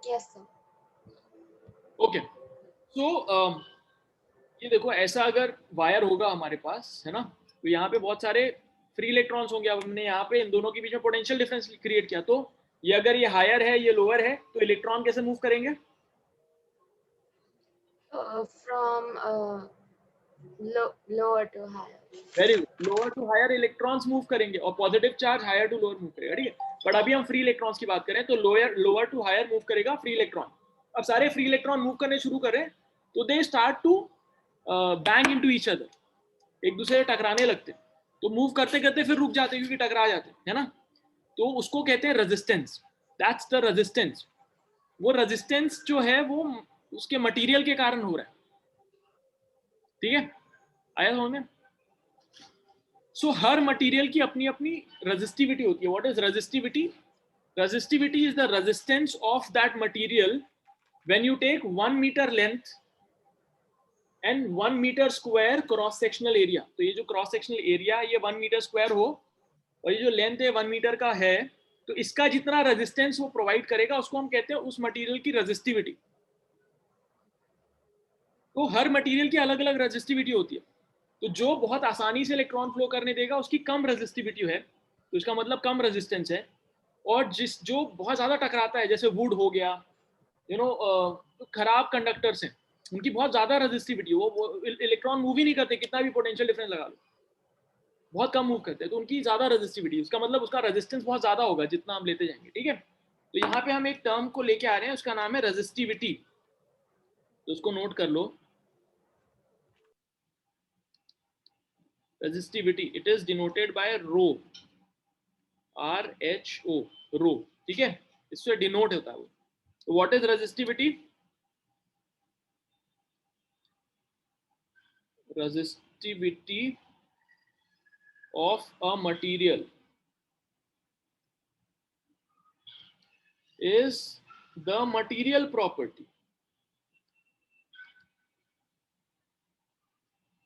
Yes, sir. Okay, so ये देखो, ऐसा अगर वायर होगा हमारे पास, है ना, तो यहाँ पे बहुत सारे फ्री इलेक्ट्रॉन्स होंगे. अब हमने यहाँ पे इन दोनों के बीच में पोटेंशियल डिफरेंस क्रिएट किया, तो ये अगर ये हायर है, ये लोअर है, तो इलेक्ट्रॉन कैसे मूव करेंगे? From lower to higher. Very good, lower to higher electrons move करेंगे, और positive charge higher to lower move करेगा. ठीक है, बट अभी हम फ्री इलेक्ट्रॉन्स की बात करें, तो लोअर टू हायर मूव करेगा फ्री इलेक्ट्रॉन. अब सारे फ्री इलेक्ट्रॉन मूव करने शुरू करें, तो they start to bang into each other, एक दूसरे से टकराने लगते. तो मूव करते करते फिर रुक जाते क्योंकि टकरा जाते, है ना. तो उसको कहते हैं रेजिस्टेंस. That's the resistance. वो रेजिस्टेंस जो है वो उसके मटेरियल के कारण हो रहा है. ठीक है, आया समझ में? सो हर मटेरियल की अपनी अपनी रेजिस्टिविटी होती है. What is resistivity? Resistivity is the resistance of that material when you take 1 metre length and 1 metre square cross sectional area. तो ये जो क्रॉस सेक्शनल एरिया ये 1 मीटर स्क्वायर हो, और ये जो लेंथ है 1 मीटर का है, तो इसका जितना रेजिस्टेंस वो प्रोवाइड करेगा उसको हम कहते हैं उस मटेरियल की रेजिस्टिविटी. तो हर मटेरियल की अलग अलग रेजिस्टिविटी होती है. तो जो बहुत आसानी से इलेक्ट्रॉन फ्लो करने देगा उसकी कम रेजिस्टिविटी है, तो इसका मतलब कम रेजिस्टेंस है. और जो बहुत ज्यादा टकराता है, जैसे वुड हो गया, जो खराब कंडक्टर्स हैं, उनकी बहुत ज्यादा रेजिस्टिविटी, वो इलेक्ट्रॉन मूव ही नहीं करते, कितना भी पोटेंशियल डिफरेंस लगा लो, बहुत कम मूव करते हैं. तो उनकी ज्यादा रेजिस्टिविटी, उसका मतलब उसका रेजिस्टेंस बहुत ज्यादा होगा जितना हम लेते जाएंगे. ठीक है, तो यहाँ पे हम एक टर्म को लेके आ रहे हैं, उसका नाम है रेजिस्टिविटी. तो उसको नोट कर लो. Resistivity, it is denoted by rho, RHO, rho. ठीक है, इससे डिनोट होता है वो. तो what is resistivity? Resistivity of a material is the material property.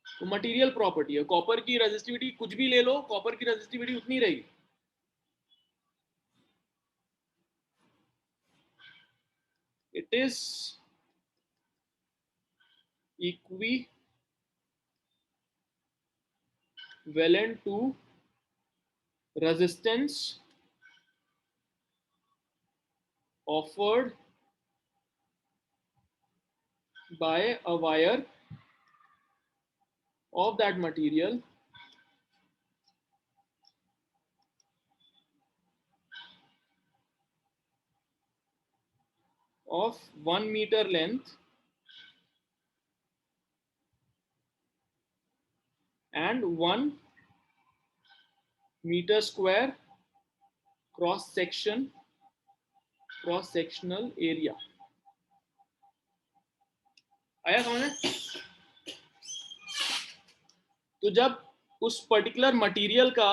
तो मटेरियल प्रॉपर्टी है. कॉपर की रेजिस्टिविटी कुछ भी ले लो, कॉपर की रेजिस्टिविटी उतनी रहेगी. It is equivalent to resistance offered by a wire of that material of 1 meter length and 1 meter square cross-sectional area. आया समझ में? तो जब उस पर्टिकुलर मटेरियल का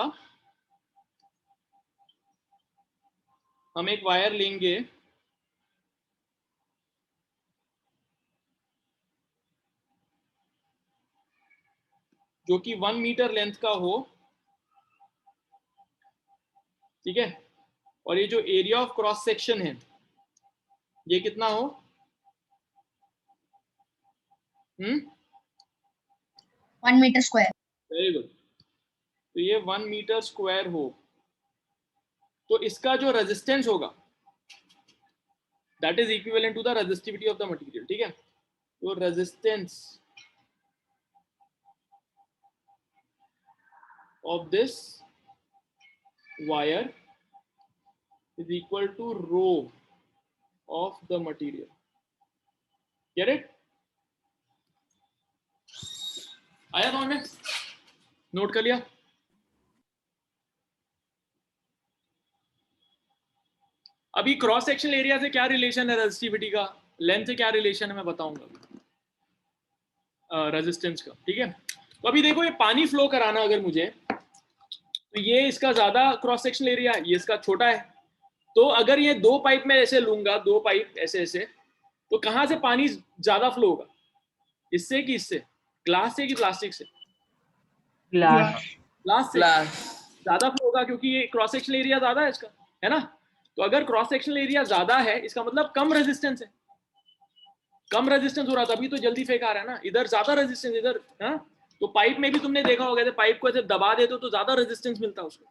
हम एक वायर लेंगे जो कि 1 मीटर लेंथ का हो, ठीक है, और ये जो एरिया ऑफ क्रॉस सेक्शन है ये कितना हो? 1 मीटर स्क्वायर. Very good. तो ये 1 मीटर स्क्वायर हो, तो इसका जो रेजिस्टेंस होगा that is equivalent to the resistivity of the material. ठीक है, तो resistance of this wire is equal to rho of the material. Get it? आया समझ में? नोट कर लिया? अभी क्रॉस सेक्शनल एरिया से क्या रिलेशन है रेजिस्टिविटी का, लेंथ से क्या रिलेशन है मैं बताऊंगा रेजिस्टेंस का, ठीक है? तो अभी देखो ये पानी फ्लो कराना अगर मुझे, तो ये इसका ज्यादा क्रॉस सेक्शनल एरिया है, ये इसका छोटा है, तो अगर ये दो पाइप में ऐसे लूंगा, दो पाइप ऐसे ऐसे, तो कहां से पानी ज्यादा फ्लो होगा, इससे कि इससे, ग्लास से कि प्लास्टिक से? ग्लास। ग्लास से ज्यादा फ्लो होगा क्योंकि ये क्रॉस सेक्शनल एरिया ज्यादा है इसका, है ना? तो अगर क्रॉस सेक्शनल एरिया ज्यादा है इसका मतलब कम रेजिस्टेंस है, कम रेजिस्टेंस हो रहा था, अभी तो जल्दी फेंक आ रहा है ना, इधर ज्यादा रेजिस्टेंस, इधर, हाँ? तो पाइप में भी तुमने देखा होगा, पाइप को ऐसे दबा देते हो तो ज्यादा रेजिस्टेंस मिलता है उसको,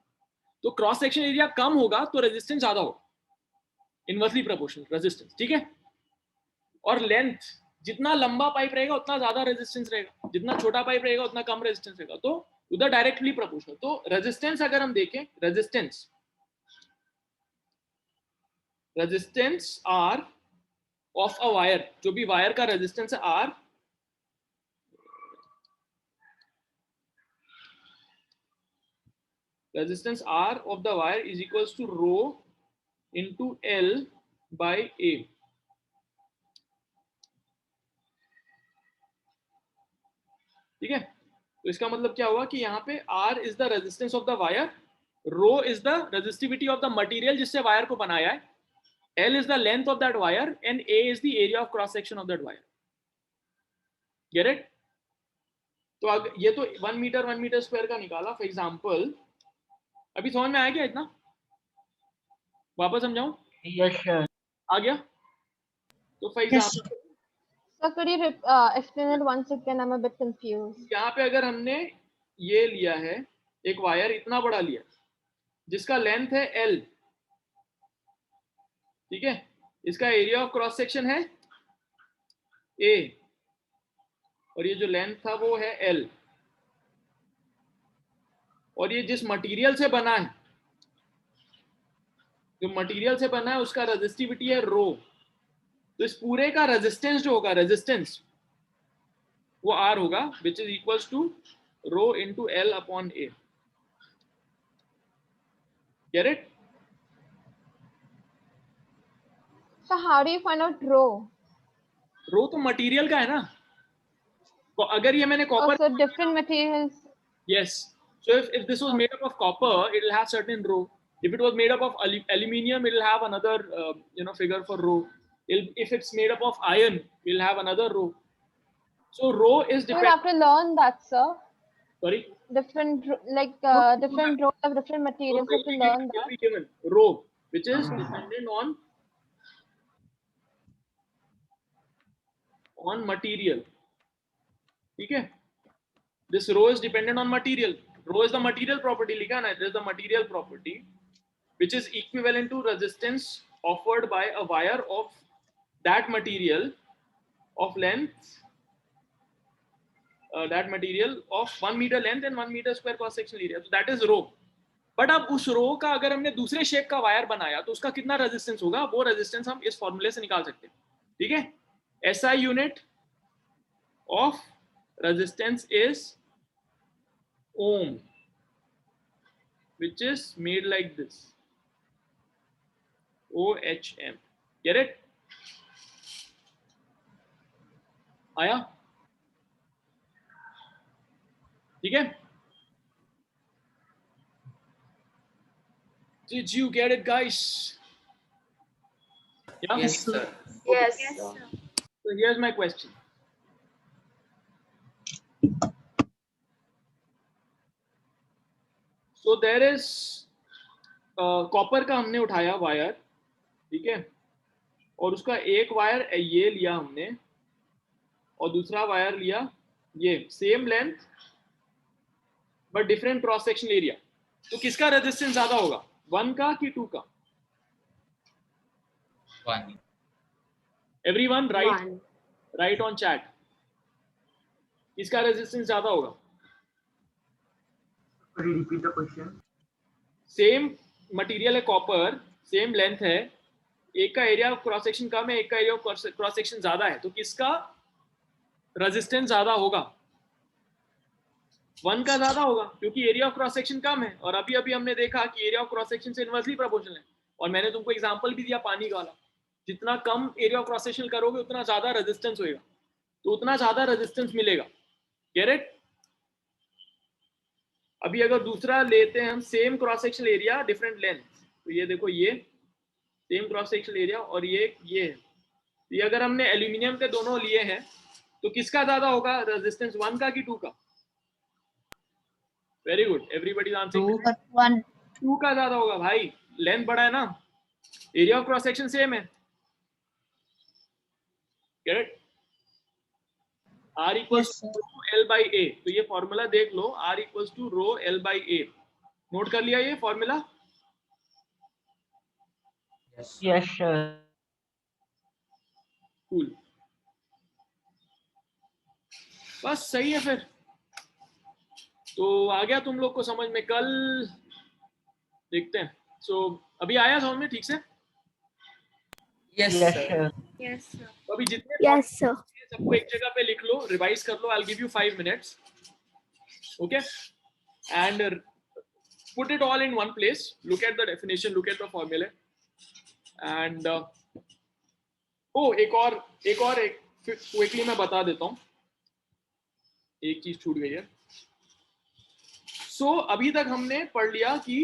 तो क्रॉस सेक्शन एरिया कम होगा तो रेजिस्टेंस ज्यादा होगा, इनवर्सली प्रोपोर्शनल रेजिस्टेंस, ठीक है? और लेंथ, जितना लंबा पाइप रहेगा उतना ज्यादा रेजिस्टेंस रहेगा, जितना छोटा पाइप रहेगा उतना कम रेजिस्टेंस रहेगा, तो उधर डायरेक्टली प्रोपोर्शनल। तो रेजिस्टेंस अगर हम देखें, resistance R of a wire, जो भी वायर का रेजिस्टेंस है are, resistance R of the wire is equals to rho into L by A. ठीक है? तो इसका मतलब क्या हुआ कि यहाँ पे R is the resistance of the wire, rho is the resistivity of the material जिससे वायर को बनाया है, L is the length of that wire and A is the area of cross section of that wire. Get it? तो अगर ये तो 1 मीटर स्क्वायर का निकाला फॉर एग्जांपल, अभी समझ में आया क्या इतना? वापस समझाऊं? Yes sir. आ गया? तो for example, So could you explain it once again? I'm a bit confused. यहाँ पे अगर हमने ये लिया है, एक वायर इतना बड़ा लिया जिसका लेंथ है L, ठीक है? इसका एरिया ऑफ क्रॉस सेक्शन है A, और ये जो लेंथ था वो है L, और ये जिस मटेरियल से बना है, जो मटेरियल से बना है उसका रेजिस्टिविटी है रो, तो इस पूरे का रेजिस्टेंस जो होगा, रेजिस्टेंस वो R होगा, which is equals to rho into L upon A. Get it? So how do you find out rho? रो तो मटेरियल का है ना, तो अगर ये मैंने copper, So different materials. yes, so if this was made up of copper it will have certain rho, if it was made up of aluminium it will have another figure for rho, if it's made up of iron it will have another rho. So rho is You will have to learn that, sir. Sorry, Different different rows of different materials. You have to learn that. Will be given rho which is dependent on material, ठीक है? This rho is dependent on material. Rho is the material property, लिखा ना, it is the material property which is equivalent to resistance offered by a wire of that material of length, that material of 1 meter length and 1 meter square cross sectional area. So that is rho. But अब उस रो का अगर हमने दूसरे शेप का वायर बनाया तो उसका कितना रेजिस्टेंस होगा, वो रेजिस्टेंस हम इस फॉर्मूले से निकाल सकते हैं, ठीक है? SI unit of resistance is ohm, which is made like this, OHM. Get it? आया? ठीक है? Did you get it, guys? Yeah? Yes, sir. Yes. Yes, sir. So here's my question. So there is copper का हमने उठाया वायर, ठीक है? और उसका एक वायर ये लिया हमने और दूसरा वायर लिया ये, same length but different cross section area, तो किसका रेजिस्टेंस ज्यादा होगा, 1 का कि 2 का? 1. Everyone write on chat, किसका रेजिस्टेंस ज्यादा होगा? Repeat the question. Same material है, कॉपर, सेम लेंथ है, एक का एरिया ऑफ क्रॉस सेक्शन कम है, एक का एरिया ऑफ क्रॉस सेक्शन ज्यादा है, तो किसका रेजिस्टेंस ज्यादा होगा? वन का ज्यादा होगा, क्योंकि एरिया ऑफ क्रॉस सेक्शन कम है। और अभी अभी हमने देखा कि एरिया ऑफ क्रॉस सेक्शन से इनवर्सली प्रोपोर्शनल है। और मैंने तुमको एग्जांपल भी दिया पानी का वाला, जितना कम एरिया ऑफ क्रॉस सेक्शन करोगे उतना ज्यादा रेजिस्टेंस होगा, तो उतना ज्यादा रेजिस्टेंस मिलेगा। Get it? अभी अगर दूसरा लेते हैं हम, same cross section area different length, तो ये देखो, ये सेम क्रॉस सेक्शन एरिया और ये है। तो ये अगर हमने एल्यूमिनियम के दोनों लिए हैं तो किसका ज्यादा होगा रेजिस्टेंस, वन का कि टू का? Very good, everybody is answering. Two का ज्यादा होगा भाई, लेंथ बड़ा है ना, area of cross section same है। Get it? R equals to L by A, तो ये फॉर्मूला देख लो, R equals to rho L by A। Note कर लिया ये फॉर्मूला? Yes, sir. कूल, बस सही है फिर। तो आ गया तुम लोग को समझ में? कल देखते हैं। सो अभी आया समझ में ठीक से? Yes, Yes, sir. sir. Yes, sir. तो अभी जितने Yes, sir. सबको एक जगह पे लिख लो, रिवाइज कर लो। I'll give you 5 minutes, okay, and put it all in one place. Look at the definition, look at the formula, and एक क्विकली मैं बता देता हूँ, एक चीज छूट गई है। अभी तक हमने पढ़ लिया कि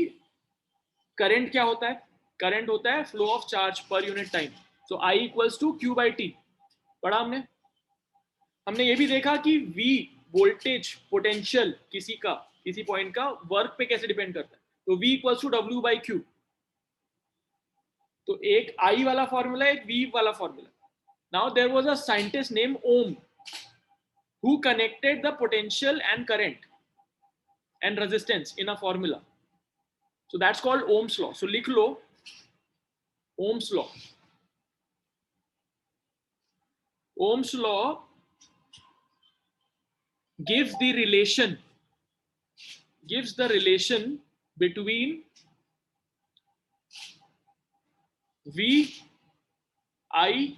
करंट क्या होता है। करंट होता है flow of charge per unit time. So I equals to Q by T पढ़ा हमने ये भी देखा कि V वोल्टेज पोटेंशियल किसी पॉइंट का वर्क पे कैसे डिपेंड करता है। तो V equals to W by Q। तो एक I वाला फॉर्मूला, एक V वाला formula. Now there was a scientist name ohm who connected the potential and current and resistance in a formula. So that's called Ohm's law. So लिख लो Ohm's law. Ohm's law gives the relation between V, I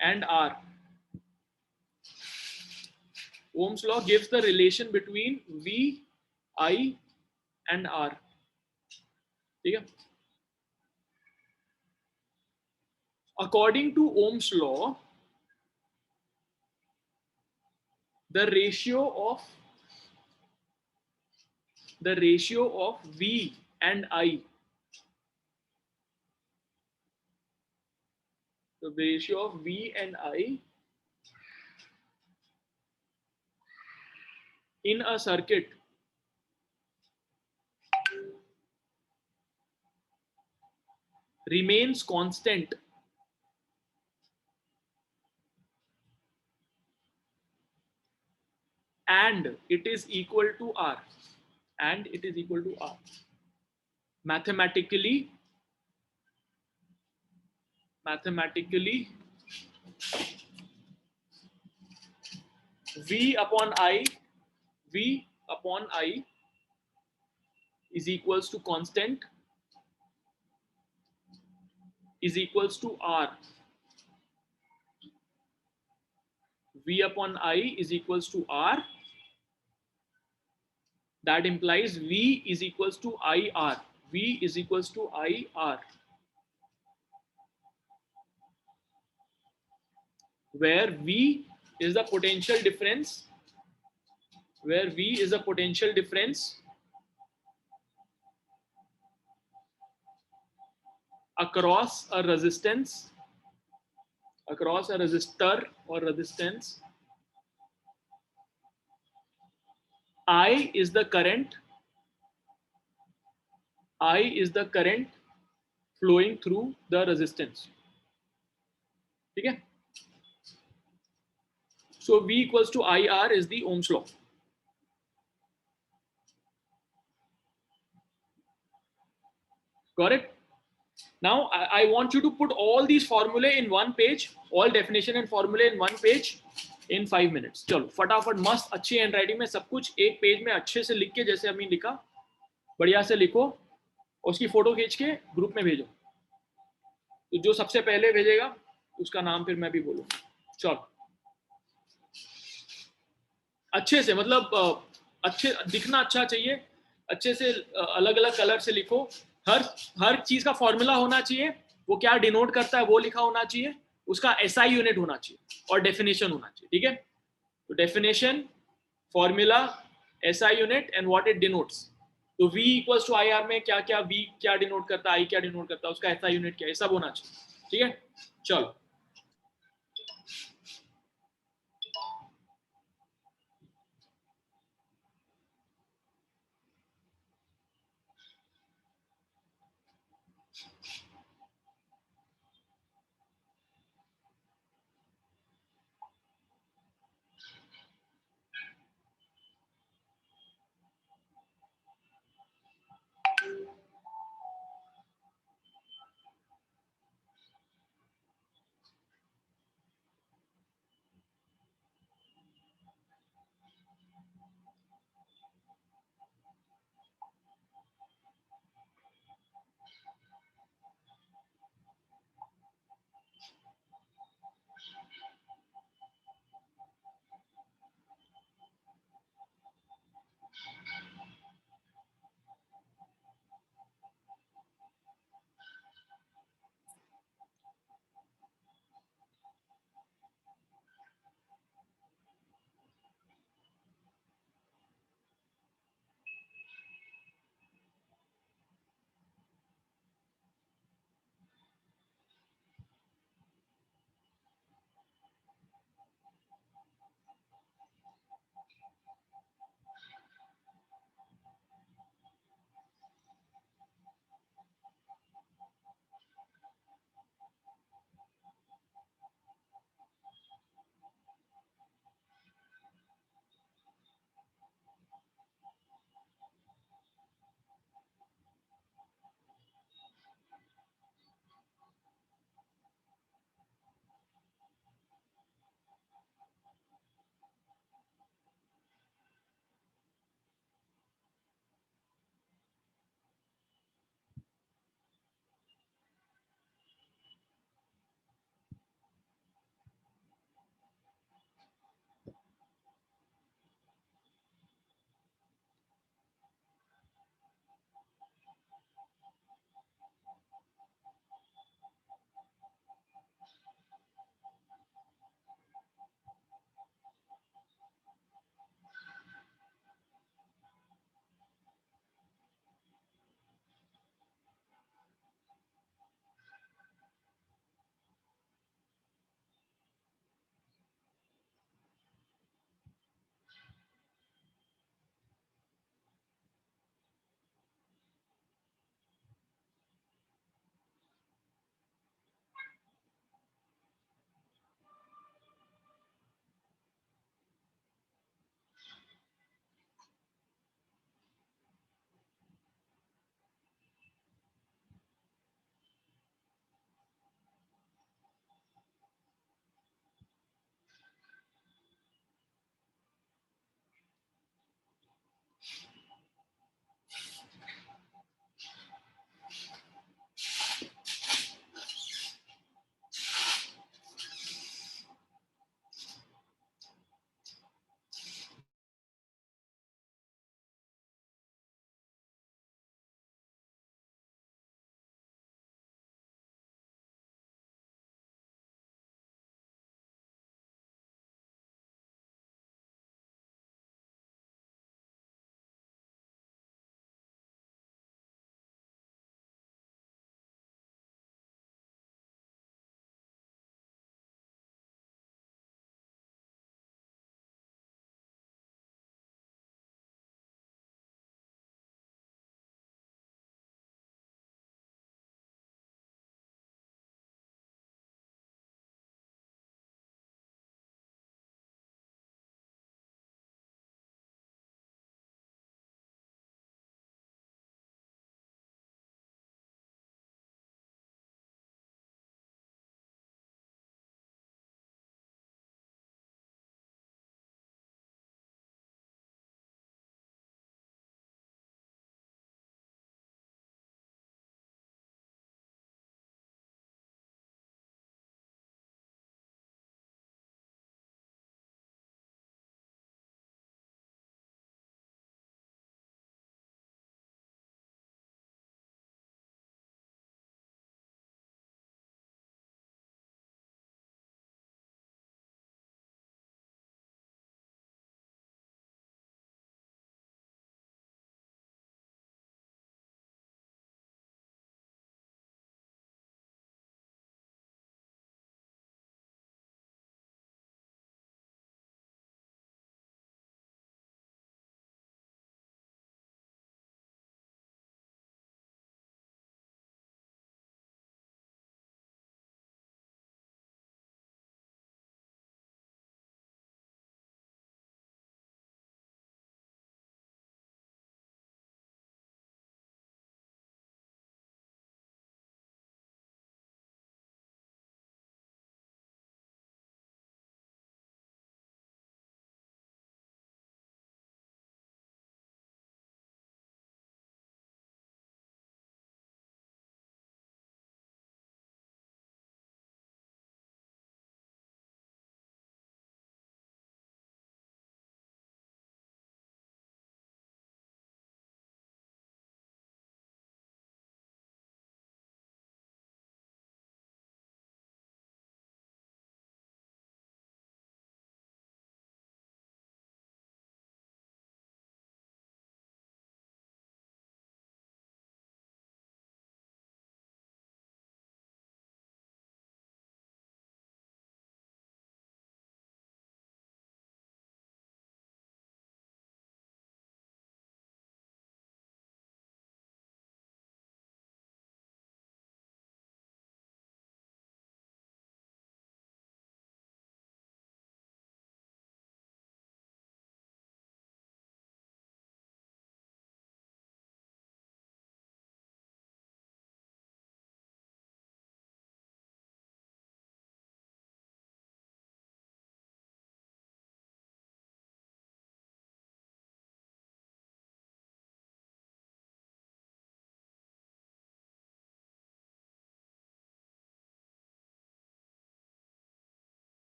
and R. Ohm's law gives the relation between V, I and R. ठीक है? According to Ohm's law, the ratio of V and I, the ratio of V and I in a circuit remains constant and it is equal to R. Mathematically, V upon I is equals to constant is equals to R. V upon I is equals to R. That implies V is equals to IR. V is equals to IR. Where V is the potential difference. Across a resistance, across a resistor or resistance. I is the current flowing through the resistance. Okay? So V equals to IR is the Ohm's law. Got it? Now I want you to put all these formulae in one page, all definition and formula in one page in 5 minutes. चलो फटाफट मस्त अच्छी हैंडराइटिंग में सब कुछ एक पेज में अच्छे से लिख के, जैसे अभी लिखा बढ़िया से लिखो, उसकी फोटो खींच के ग्रुप में भेजो। तो जो सबसे पहले भेजेगा उसका नाम फिर मैं भी बोलूँगा। चलो अच्छे से, मतलब अच्छे दिखना अच्छा चाहिए, अच्छे से अलग अलग कलर से लिखो। हर चीज का फॉर्मूला होना चाहिए, वो क्या डिनोट करता है वो लिखा होना चाहिए, उसका एसआई यूनिट होना चाहिए और डेफिनेशन होना चाहिए। ठीक है, तो definition, formula, SI unit and what it denotes. तो V equals to I R में क्या क्या V क्या डिनोट करता है, I क्या डिनोट करता है, उसका एसआई यूनिट क्या है, सब होना चाहिए। ठीक है, चलो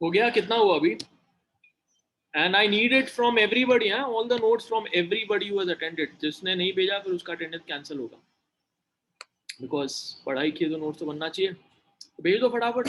हो गया? कितना हुआ अभी? And I need it from everybody, हाँ, all the notes from everybody who has attended. जिसने नहीं भेजा फिर उसका अटेंडेंस कैंसिल होगा, बिकॉज पढ़ाई की तो नोट्स तो बनना चाहिए. भेज दो फटाफट.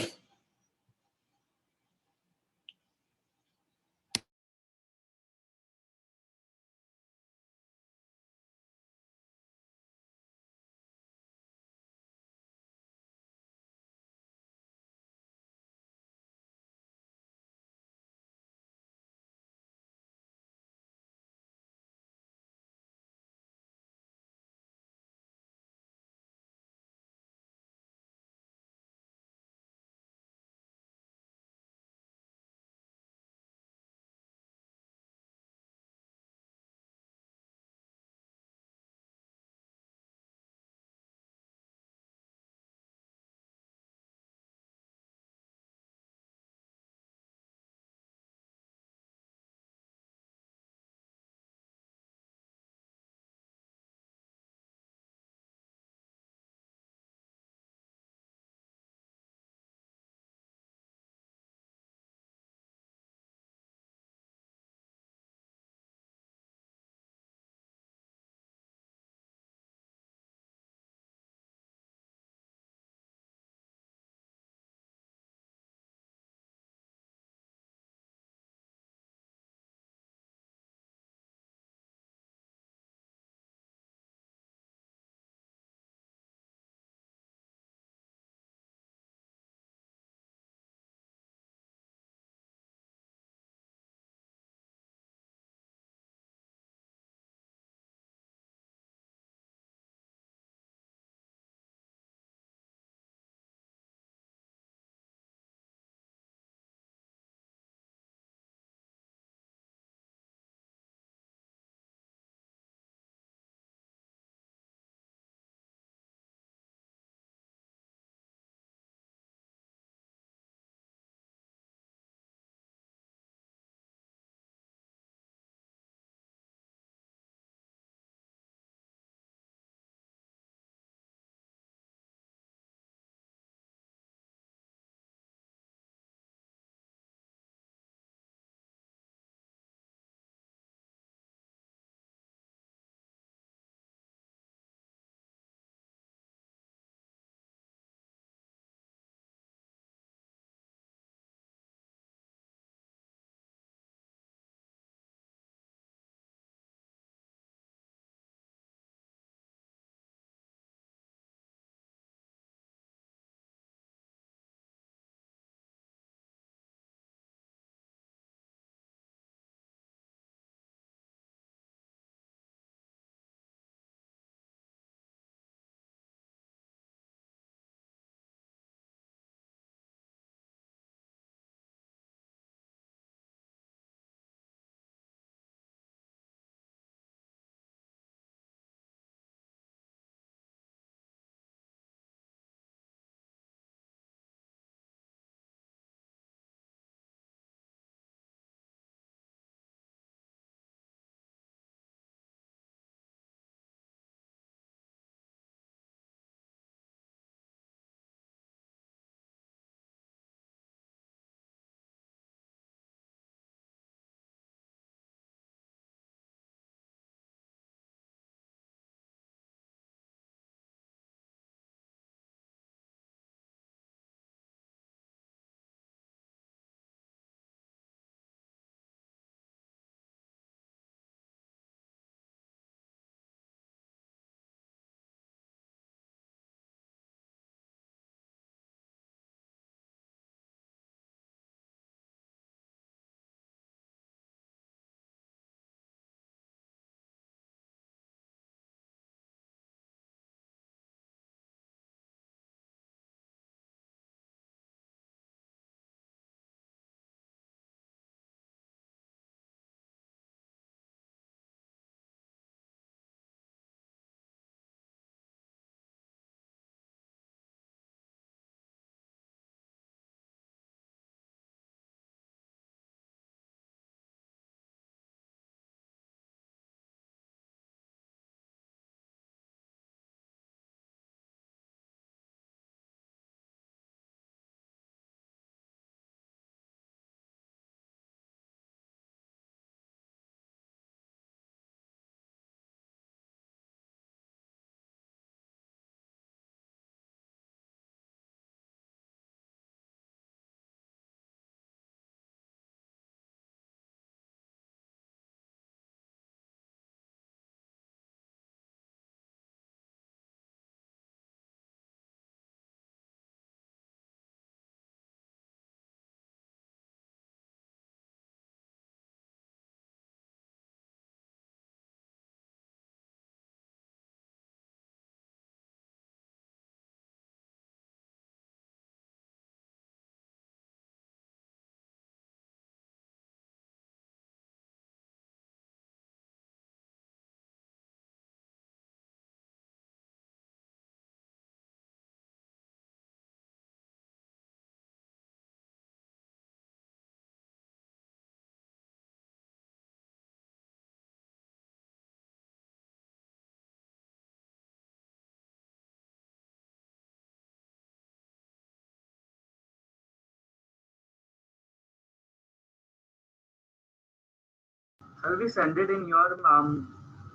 Sir, we send it in your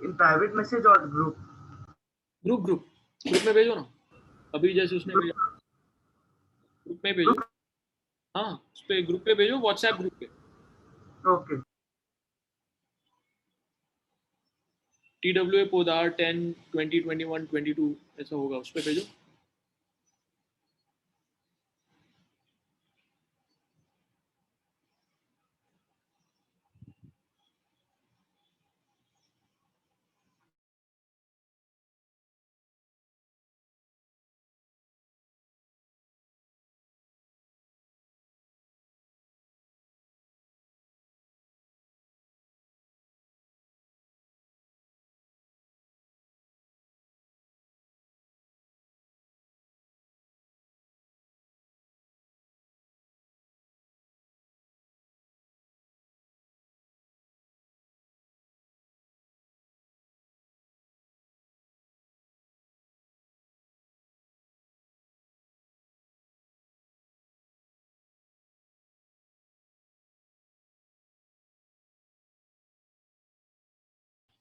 in private message or group? Group में भेजो ना, अभी जैसे उसने भेजा ग्रुप में भेजो, हाँ उस पे ग्रुप पे भेजो, व्हाट्सएप ग्रुप पे। Okay. TWA पोदार 10 20 21 22 ऐसा होगा, उस पे भेजो।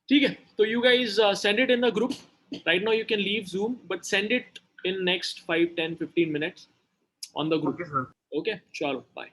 ठीक है, तो you guys send it in the group. Right now you can leave Zoom, but send it in next 5, 10, 15 minutes on the group. Okay, sir. Okay, chalo, bye.